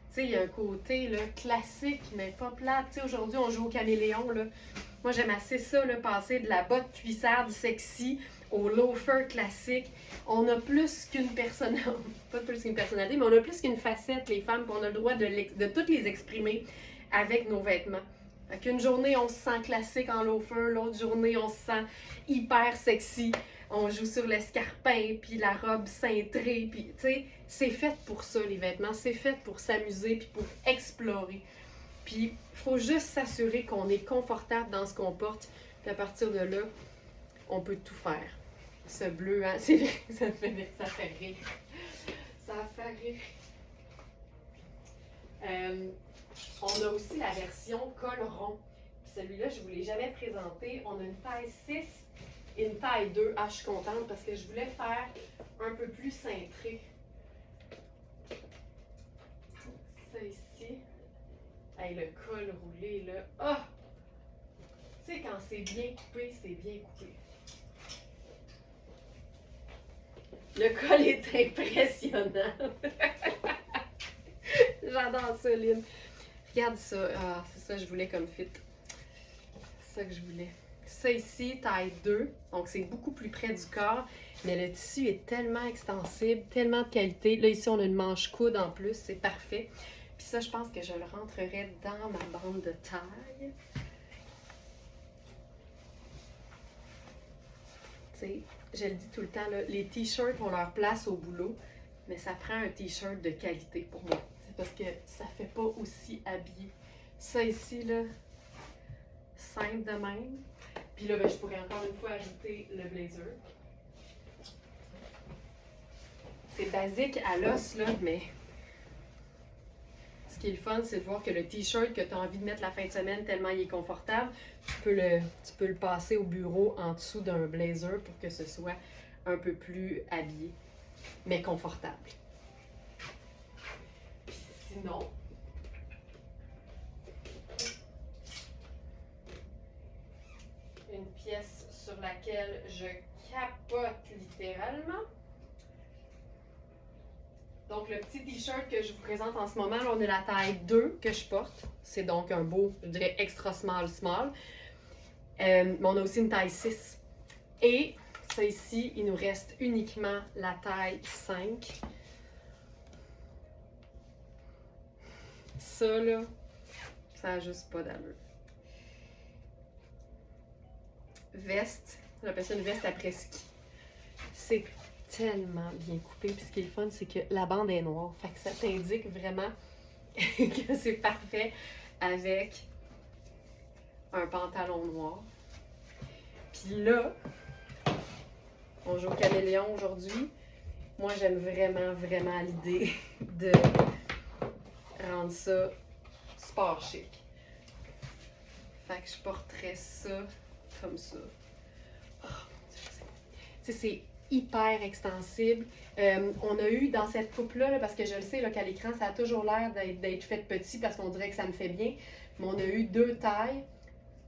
Tu sais, il y a un côté là, classique, mais pas plate. Tu sais, aujourd'hui, on joue au caméléon. Là. Moi, j'aime assez ça, là, passer de la botte cuissarde sexy au loafer classique. On a plus qu'une personnalité, pas plus qu'une personnalité, mais on a plus qu'une facette, les femmes, puis on a le droit de toutes les exprimer avec nos vêtements. Fait qu'une journée, on se sent classique en loafer, l'autre journée, on se sent hyper sexy. On joue sur l'escarpin, puis la robe cintrée, puis tu sais, c'est fait pour ça, les vêtements. C'est fait pour s'amuser, puis pour explorer. Puis, il faut juste s'assurer qu'on est confortable dans ce qu'on porte. Puis à partir de là, on peut tout faire. Ce bleu, hein, c'est vrai, ça fait rire. Ça fait rire. On a aussi la version col rond. Celui-là, je ne vous l'ai jamais présenté. On a une taille 6 une taille 2. Ah, je suis contente parce que je voulais faire un peu plus cintré. Ça ici. Hey, le col roulé, là. Ah! Tu sais, quand c'est bien coupé, c'est bien coupé. Le col est impressionnant. J'adore ça, Lynn. Regarde ça. Ah, c'est ça que je voulais comme fit. C'est ça que je voulais. Ça ici, taille 2. Donc, c'est beaucoup plus près du corps. Mais le tissu est tellement extensible, tellement de qualité. Là, ici, on a une manche coude en plus. C'est parfait. Puis ça, je pense que je le rentrerai dans ma bande de taille. Tu sais, je le dis tout le temps, là, les t-shirts ont leur place au boulot, mais ça prend un t-shirt de qualité pour moi. C'est parce que ça fait pas aussi habillé. Ça ici, là, simple de même. Puis là, ben, je pourrais encore une fois ajouter le blazer. C'est basique à l'os, là, mais ce qui est le fun, c'est de voir que le t-shirt que tu as envie de mettre la fin de semaine, tellement il est confortable, tu peux le passer au bureau en dessous d'un blazer pour que ce soit un peu plus habillé, mais confortable. Puis sinon, une pièce sur laquelle je capote littéralement. Donc, le petit t-shirt que je vous présente en ce moment, là, on a la taille 2 que je porte. C'est donc un beau, je dirais, extra small. Mais on a aussi une taille 6. Et ça ici, il nous reste uniquement la taille 5. Ça, là, ça n'a juste pas d'allure. Veste, j'appelle ça une veste après ski. C'est tellement bien coupé. Puis ce qui est le fun, c'est que la bande est noire. Fait que ça t'indique vraiment que c'est parfait avec un pantalon noir. Puis là, on joue au caméléon aujourd'hui. Moi, j'aime vraiment l'idée de rendre ça sport chic. Fait que je porterais ça comme ça. Oh, tu sais, c'est hyper extensible. On a eu dans cette coupe-là, parce que je le sais qu'à l'écran, ça a toujours l'air d'être fait petit parce qu'on dirait que ça me fait bien, mais on a eu 2 tailles.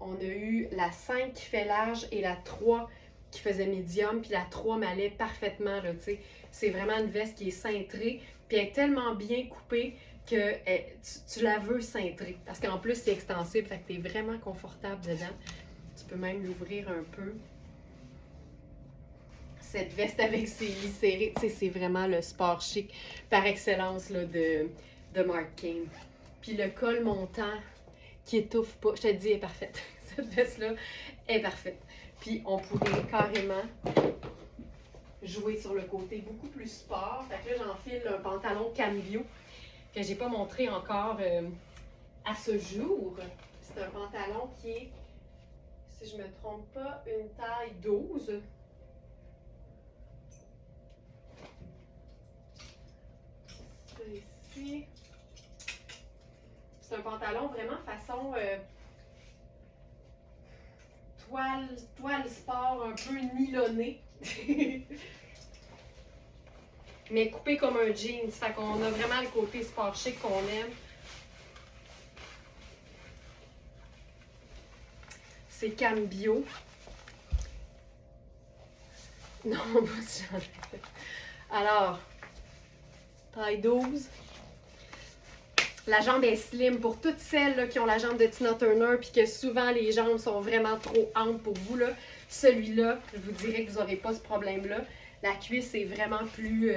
On a eu la 5 qui fait large et la 3 qui faisait médium, puis la 3 m'allait parfaitement. C'est vraiment une veste qui est cintrée, puis elle est tellement bien coupée que tu la veux cintrée. Parce qu'en plus, c'est extensible, fait que tu es vraiment confortable dedans. Tu peux même l'ouvrir un peu. Cette veste avec ses lits serrés, c'est vraiment le sport chic par excellence là, de Marc Cain. Puis le col montant qui étouffe pas, je te dis, est parfaite. Cette veste-là est parfaite. Puis on pourrait carrément jouer sur le côté beaucoup plus sport. Fait que là, j'enfile un pantalon cambio que j'ai pas montré encore à ce jour. C'est un pantalon qui est, si je me trompe pas, une taille 12. Ici. C'est un pantalon vraiment façon toile sport un peu nylonné. Mais coupé comme un jeans. Fait qu'on a vraiment le côté sport chic qu'on aime. C'est cambio. Non, pas si j'en ai. Alors, taille 12. La jambe est slim pour toutes celles là, qui ont la jambe de Tina Turner puis que souvent les jambes sont vraiment trop amples pour vous. Celui-là, je vous dirais que vous n'aurez pas ce problème-là. La cuisse est vraiment plus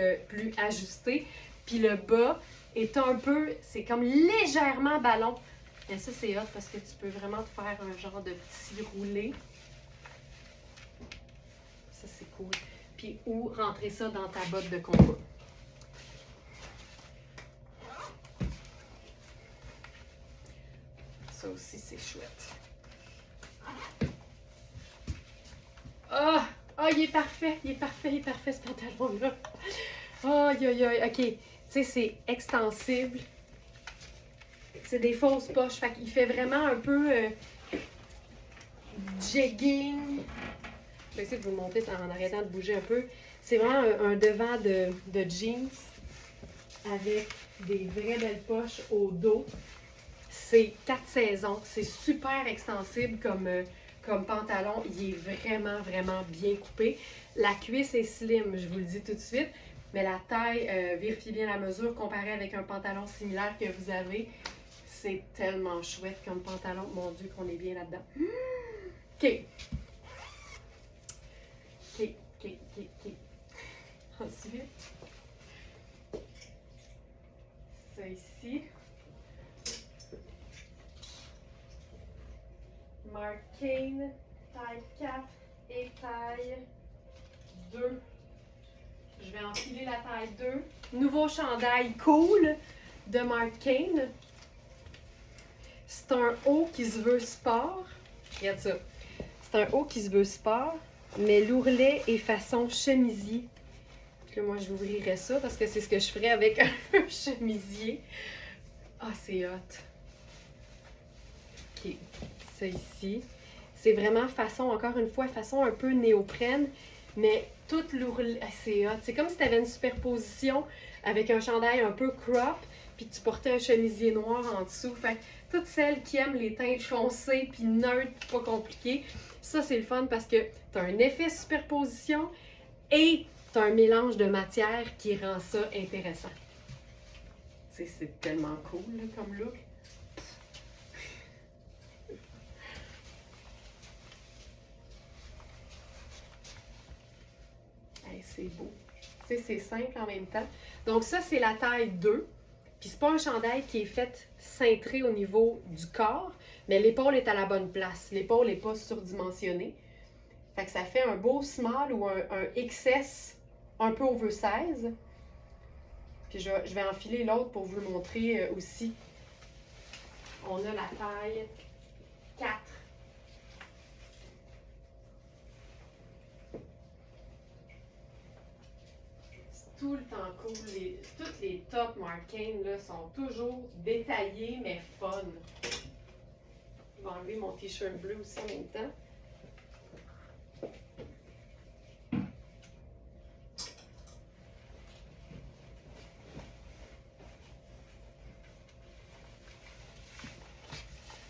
ajustée. Puis le bas est un peu, c'est comme légèrement ballon. Et ça, c'est hot parce que tu peux vraiment te faire un genre de petit roulé. Ça, c'est cool. Puis ou rentrer ça dans ta botte de combat. Ça aussi, c'est chouette. Ah! Oh, il est parfait ce pantalon-là. Aïe, aïe, aïe, ok. Tu sais, c'est extensible. C'est des fausses poches. Fait qu'il fait vraiment un peu jegging. Je vais essayer de vous le montrer en arrêtant de bouger un peu. C'est vraiment un devant de jeans avec des vraies belles poches au dos. C'est 4 saisons. C'est super extensible comme pantalon. Il est vraiment, vraiment bien coupé. La cuisse est slim, je vous le dis tout de suite. Mais la taille, vérifiez bien la mesure comparée avec un pantalon similaire que vous avez. C'est tellement chouette comme pantalon. Mon Dieu, qu'on est bien là-dedans. OK. OK. Ensuite, ça ici. Mark Kane, taille 4 et taille 2. Je vais enfiler la taille 2. Nouveau chandail cool de Mark Kane. C'est un haut qui se veut sport. Regarde ça. C'est un haut qui se veut sport, mais l'ourlet est façon chemisier. Puis là, moi, je l'ouvrirais ça parce que c'est ce que je ferais avec un chemisier. Ah, c'est hot. OK. Ça ici. C'est vraiment façon, encore une fois, façon un peu néoprène, mais toute l'ourlet, c'est hot. C'est comme si tu avais une superposition avec un chandail un peu crop, puis tu portais un chemisier noir en dessous. Fait que toutes celles qui aiment les teintes foncées, puis neutres, pas compliquées, ça c'est le fun parce que tu as un effet superposition et tu as un mélange de matière qui rend ça intéressant. Tu sais, c'est tellement cool là, comme look. C'est beau. Tu sais, c'est simple en même temps. Donc ça, c'est la taille 2. Puis c'est pas un chandail qui est fait cintré au niveau du corps, mais l'épaule est à la bonne place. L'épaule n'est pas surdimensionnée. Fait que ça fait un beau small ou un XS un peu oversize. Puis je vais enfiler l'autre pour vous le montrer aussi. On a la taille 4. Tout le temps cool. Toutes les tops Mark Kane là, sont toujours détaillés mais fun. Je vais enlever mon t-shirt bleu aussi en même temps.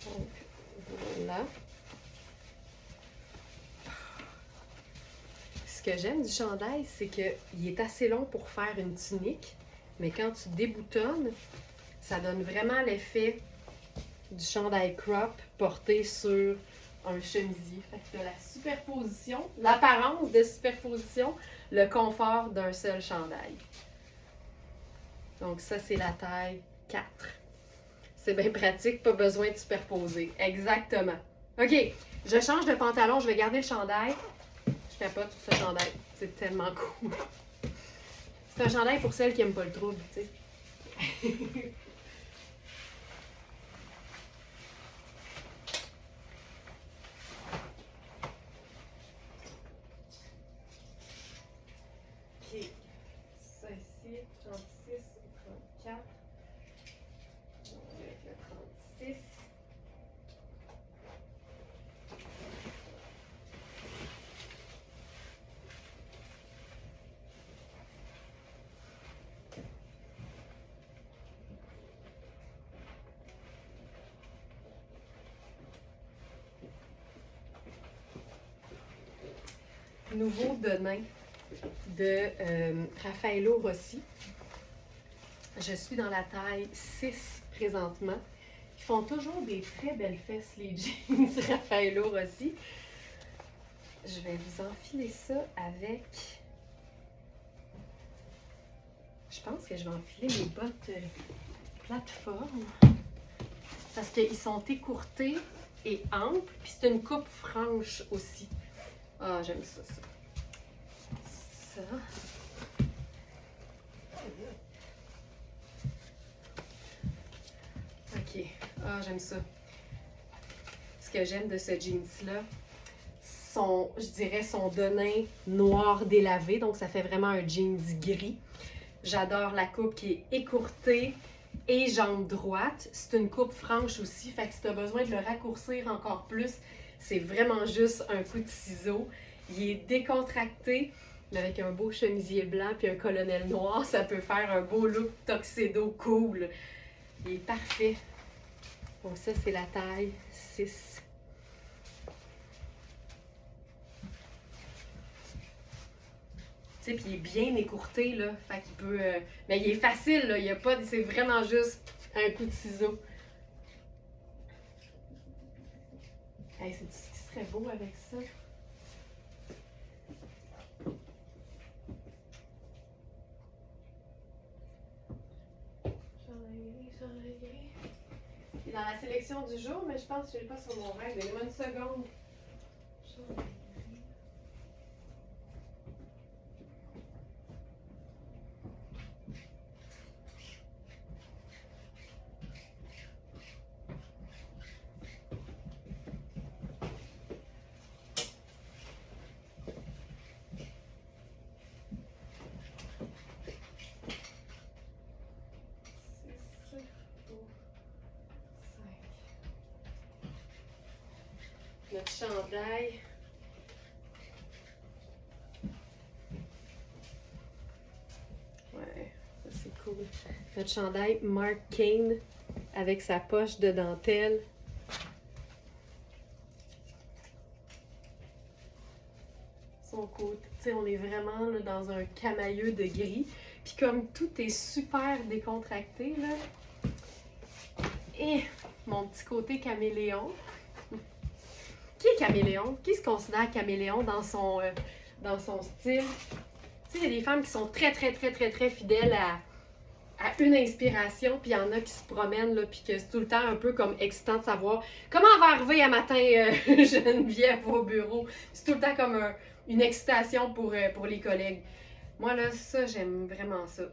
Donc, voilà. Ce que j'aime du chandail, c'est qu'il est assez long pour faire une tunique, mais quand tu déboutonnes, ça donne vraiment l'effet du chandail crop porté sur un chemisier. Fait que tu as la superposition, l'apparence de superposition, le confort d'un seul chandail. Donc ça, c'est la taille 4. C'est bien pratique, pas besoin de superposer. Exactement. OK, je change de pantalon, je vais garder le chandail. Je capote sur ce chandail. C'est tellement cool. C'est un chandail pour celles qui n'aiment pas le trouble, tu sais. OK. Ça ici, 36 et 34. Avec le 36. Nouveau Denain de Raffaello Rossi. Je suis dans la taille 6 présentement. Ils font toujours des très belles fesses, les jeans Raffaello Rossi. Je vais vous enfiler ça avec... Je pense que je vais enfiler les bottes plateforme. Parce qu'ils sont écourtés et amples. Puis c'est une coupe franche aussi. Ah, j'aime ça, ça. Ça. OK. Ah, j'aime ça. Ce que j'aime de ce jeans-là, je dirais son denim noir délavé. Donc, ça fait vraiment un jeans gris. J'adore la coupe qui est écourtée et jambe droite. C'est une coupe franche aussi. Fait que si tu as besoin de le raccourcir encore plus, c'est vraiment juste un coup de ciseau. Il est décontracté, mais avec un beau chemisier blanc puis un colonel noir, ça peut faire un beau look tuxedo cool. Il est parfait. Donc ça, c'est la taille 6. Tu sais, puis il est bien écourté, là. Fait qu'il peut... mais il est facile, là. Il y a pas... C'est vraiment juste un coup de ciseau. Hey, c'est ce qui serait beau avec ça. Il est dans la sélection du jour, mais je pense que je l'ai pas sur mon rêve. Donnez-moi une seconde. Notre chandail. Ouais, ça c'est cool. Notre chandail Mark Kane avec sa poche de dentelle. Son côté, tu sais, on est vraiment là, dans un camailleux de gris. Puis comme tout est super décontracté, là. Et mon petit côté caméléon. Qui est caméléon? Qui se considère caméléon dans son style? Tu sais, il y a des femmes qui sont très fidèles à une inspiration, puis il y en a qui se promènent, là, puis que c'est tout le temps un peu comme excitant de savoir comment on va arriver à matin Geneviève au bureau. C'est tout le temps comme une excitation pour les collègues. Moi, là, ça, j'aime vraiment ça.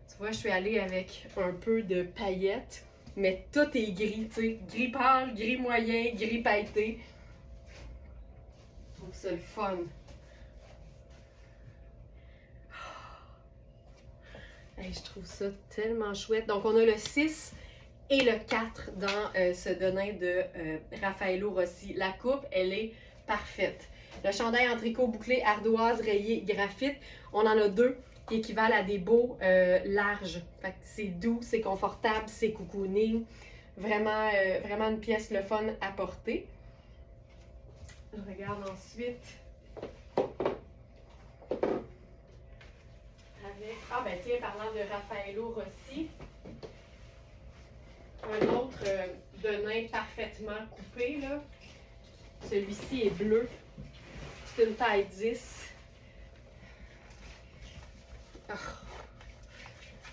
Tu vois, je suis allée avec un peu de paillettes, mais tout est gris, tu sais. Gris pâle, gris moyen, gris pailleté. Je trouve ça le fun. Hey, je trouve ça tellement chouette. Donc, on a le 6 et le 4 dans ce denim de Raffaello Rossi. La coupe, elle est parfaite. Le chandail en tricot bouclé, ardoise, rayé, graphite. On en a 2 qui équivalent à des beaux larges. Fait que c'est doux, c'est confortable, c'est cocooning. Vraiment, vraiment une pièce le fun à porter. Je regarde ensuite. Ah ben tiens, parlant de Raffaello Rossi, un autre denim parfaitement coupé, là. Celui-ci est bleu. C'est une taille 10. Oh.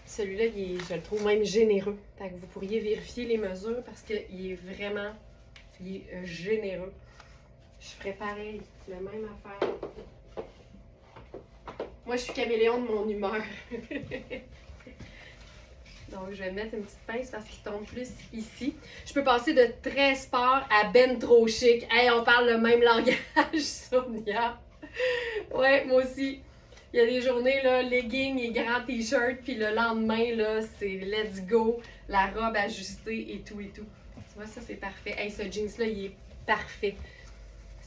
Celui-là, je le trouve même généreux. Fait que vous pourriez vérifier les mesures parce qu'il est vraiment généreux. Je ferais pareil, la même affaire. Moi, je suis caméléon de mon humeur. Donc, je vais mettre une petite pince parce qu'il tombe plus ici. Je peux passer de très sport à ben trop chic. Hey, on parle le même langage, Sonia. Ouais, moi aussi. Il y a des journées, là, leggings et grands t-shirts, puis le lendemain, là, c'est let's go, la robe ajustée et tout et tout. Tu vois, ça, c'est parfait. Hey, ce jeans-là, il est parfait.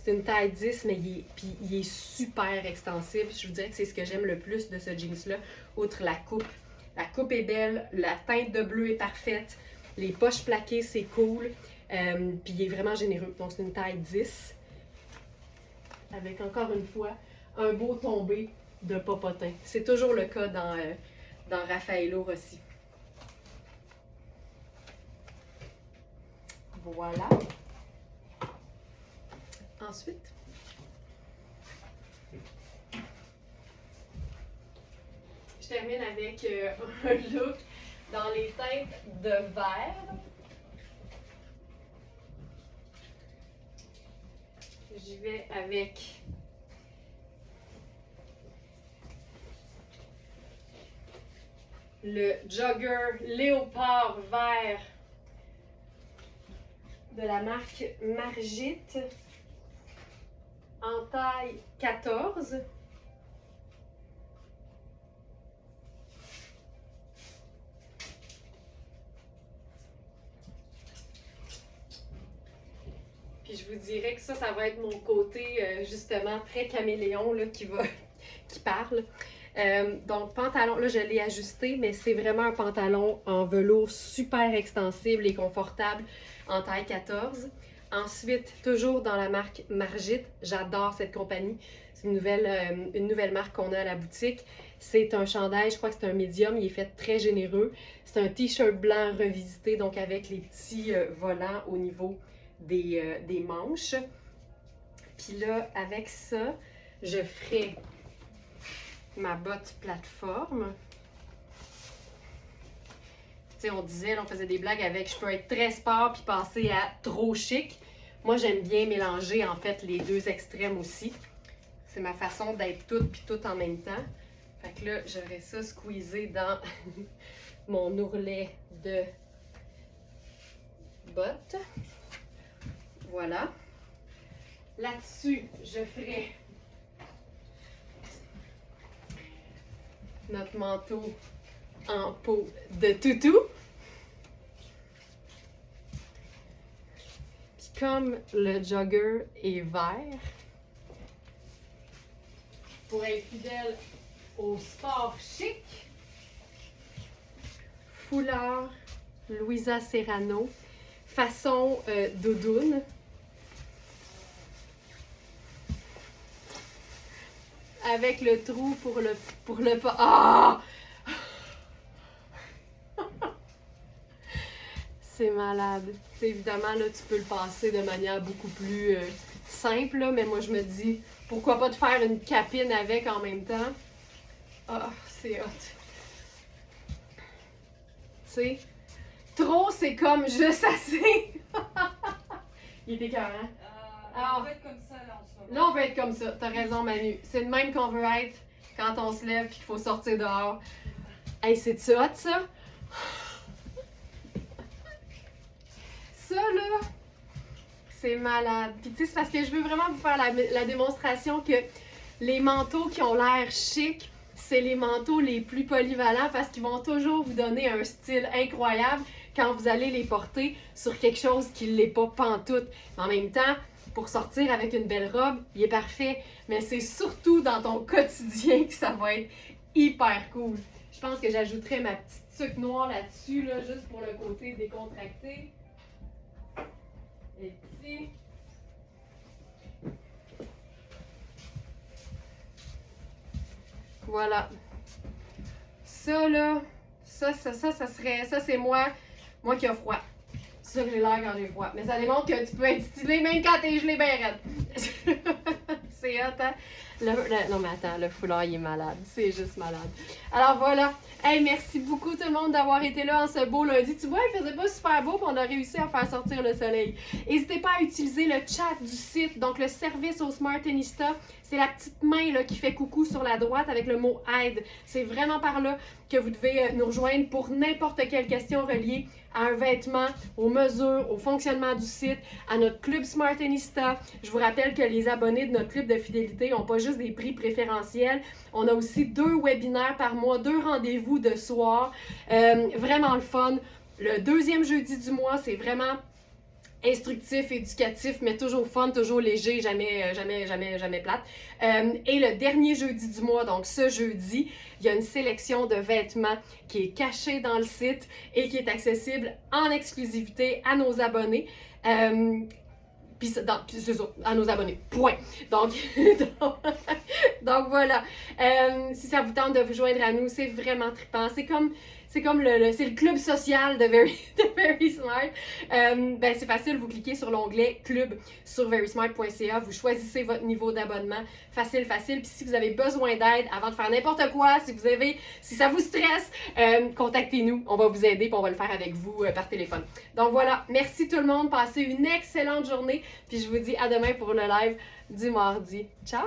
C'est une taille 10, mais il est super extensible. Je vous dirais que c'est ce que j'aime le plus de ce jeans-là, outre la coupe. La coupe est belle, la teinte de bleu est parfaite, les poches plaquées, c'est cool, puis il est vraiment généreux. Donc, c'est une taille 10, avec encore une fois un beau tombé de popotin. C'est toujours le cas dans Raffaello Rossi. Voilà. Ensuite, je termine avec un look dans les teintes de vert. J'y vais avec le jogger léopard vert de la marque Margit en taille 14. Puis je vous dirais que ça va être mon côté justement très caméléon là, qui parle. Donc pantalon, là je l'ai ajusté, mais c'est vraiment un pantalon en velours super extensible et confortable en taille 14. Ensuite, toujours dans la marque Margit, j'adore cette compagnie. C'est une nouvelle marque qu'on a à la boutique. C'est un chandail, je crois que c'est un médium, il est fait très généreux. C'est un t-shirt blanc revisité, donc avec les petits volants au niveau des manches. Puis là, avec ça, je ferai ma botte plateforme. Tu sais, on disait, là, on faisait des blagues avec je peux être très sport puis passer à trop chic. Moi, j'aime bien mélanger en fait les deux extrêmes aussi. C'est ma façon d'être toute puis toute en même temps. Fait que là, j'aurais ça squeezé dans mon ourlet de botte. Voilà. Là-dessus, je ferai notre manteau en peau de toutou. Puis comme le jogger est vert, pour être fidèle au sport chic, foulard Louisa Serrano, façon doudoune. Avec le trou pour le pas. Ah! C'est malade. T'sais, évidemment, là, tu peux le passer de manière beaucoup plus simple, là, mais moi, je me dis, pourquoi pas te faire une capine avec en même temps? Ah, c'est hot. Tu sais, trop, c'est comme juste assez. Il était écœurant. On veut être comme ça, là, en ce moment. Là, on veut être comme ça. T'as raison, Manu. C'est de même qu'on veut être quand on se lève et qu'il faut sortir dehors. Hey, c'est-tu hot, ça? Ça, là, c'est malade. Puis, tu sais, c'est parce que je veux vraiment vous faire la démonstration que les manteaux qui ont l'air chic, c'est les manteaux les plus polyvalents parce qu'ils vont toujours vous donner un style incroyable quand vous allez les porter sur quelque chose qui ne l'est pas pantoute. En même temps, pour sortir avec une belle robe, il est parfait. Mais c'est surtout dans ton quotidien que ça va être hyper cool. Je pense que j'ajouterais ma petite tuque noire là-dessus, là, juste pour le côté décontracté. Et ici. Voilà. Ça, là, ça serait, ça c'est moi qui a froid. C'est ça que j'ai l'air quand j'ai froid. Mais ça démontre que tu peux être stylé même quand t'es gelé bien raide. C'est hot, hein? Non, mais attends, le foulard, il est malade. C'est juste malade. Alors voilà. Hey, merci beaucoup tout le monde d'avoir été là en ce beau lundi. Tu vois, il faisait pas super beau, puis on a réussi à faire sortir le soleil. N'hésitez pas à utiliser le chat du site, donc le service au Smartenista. C'est la petite main là, qui fait coucou sur la droite avec le mot aide. C'est vraiment par là que vous devez nous rejoindre pour n'importe quelle question reliée à un vêtement, aux mesures, au fonctionnement du site, à notre club Smartenista. Je vous rappelle que les abonnés de notre club de fidélité n'ont pas juste des prix préférentiels. On a aussi 2 webinaires par mois, 2 rendez-vous de soir. Vraiment le fun. Le 2e jeudi du mois, c'est vraiment instructif, éducatif, mais toujours fun, toujours léger, jamais plate. Et le dernier jeudi du mois, donc ce jeudi, il y a une sélection de vêtements qui est cachée dans le site et qui est accessible en exclusivité à nos abonnés. Puis c'est ça, à nos abonnés. Point. Donc, donc voilà. Si ça vous tente de vous joindre à nous, c'est vraiment trippant. C'est comme le club social de Very Smart. Ben c'est facile, vous cliquez sur l'onglet club sur verysmart.ca, vous choisissez votre niveau d'abonnement, facile. Puis si vous avez besoin d'aide avant de faire n'importe quoi, si ça vous stresse, contactez-nous, on va vous aider puis on va le faire avec vous par téléphone. Donc voilà, merci tout le monde, passez une excellente journée, puis je vous dis à demain pour le live du mardi. Ciao!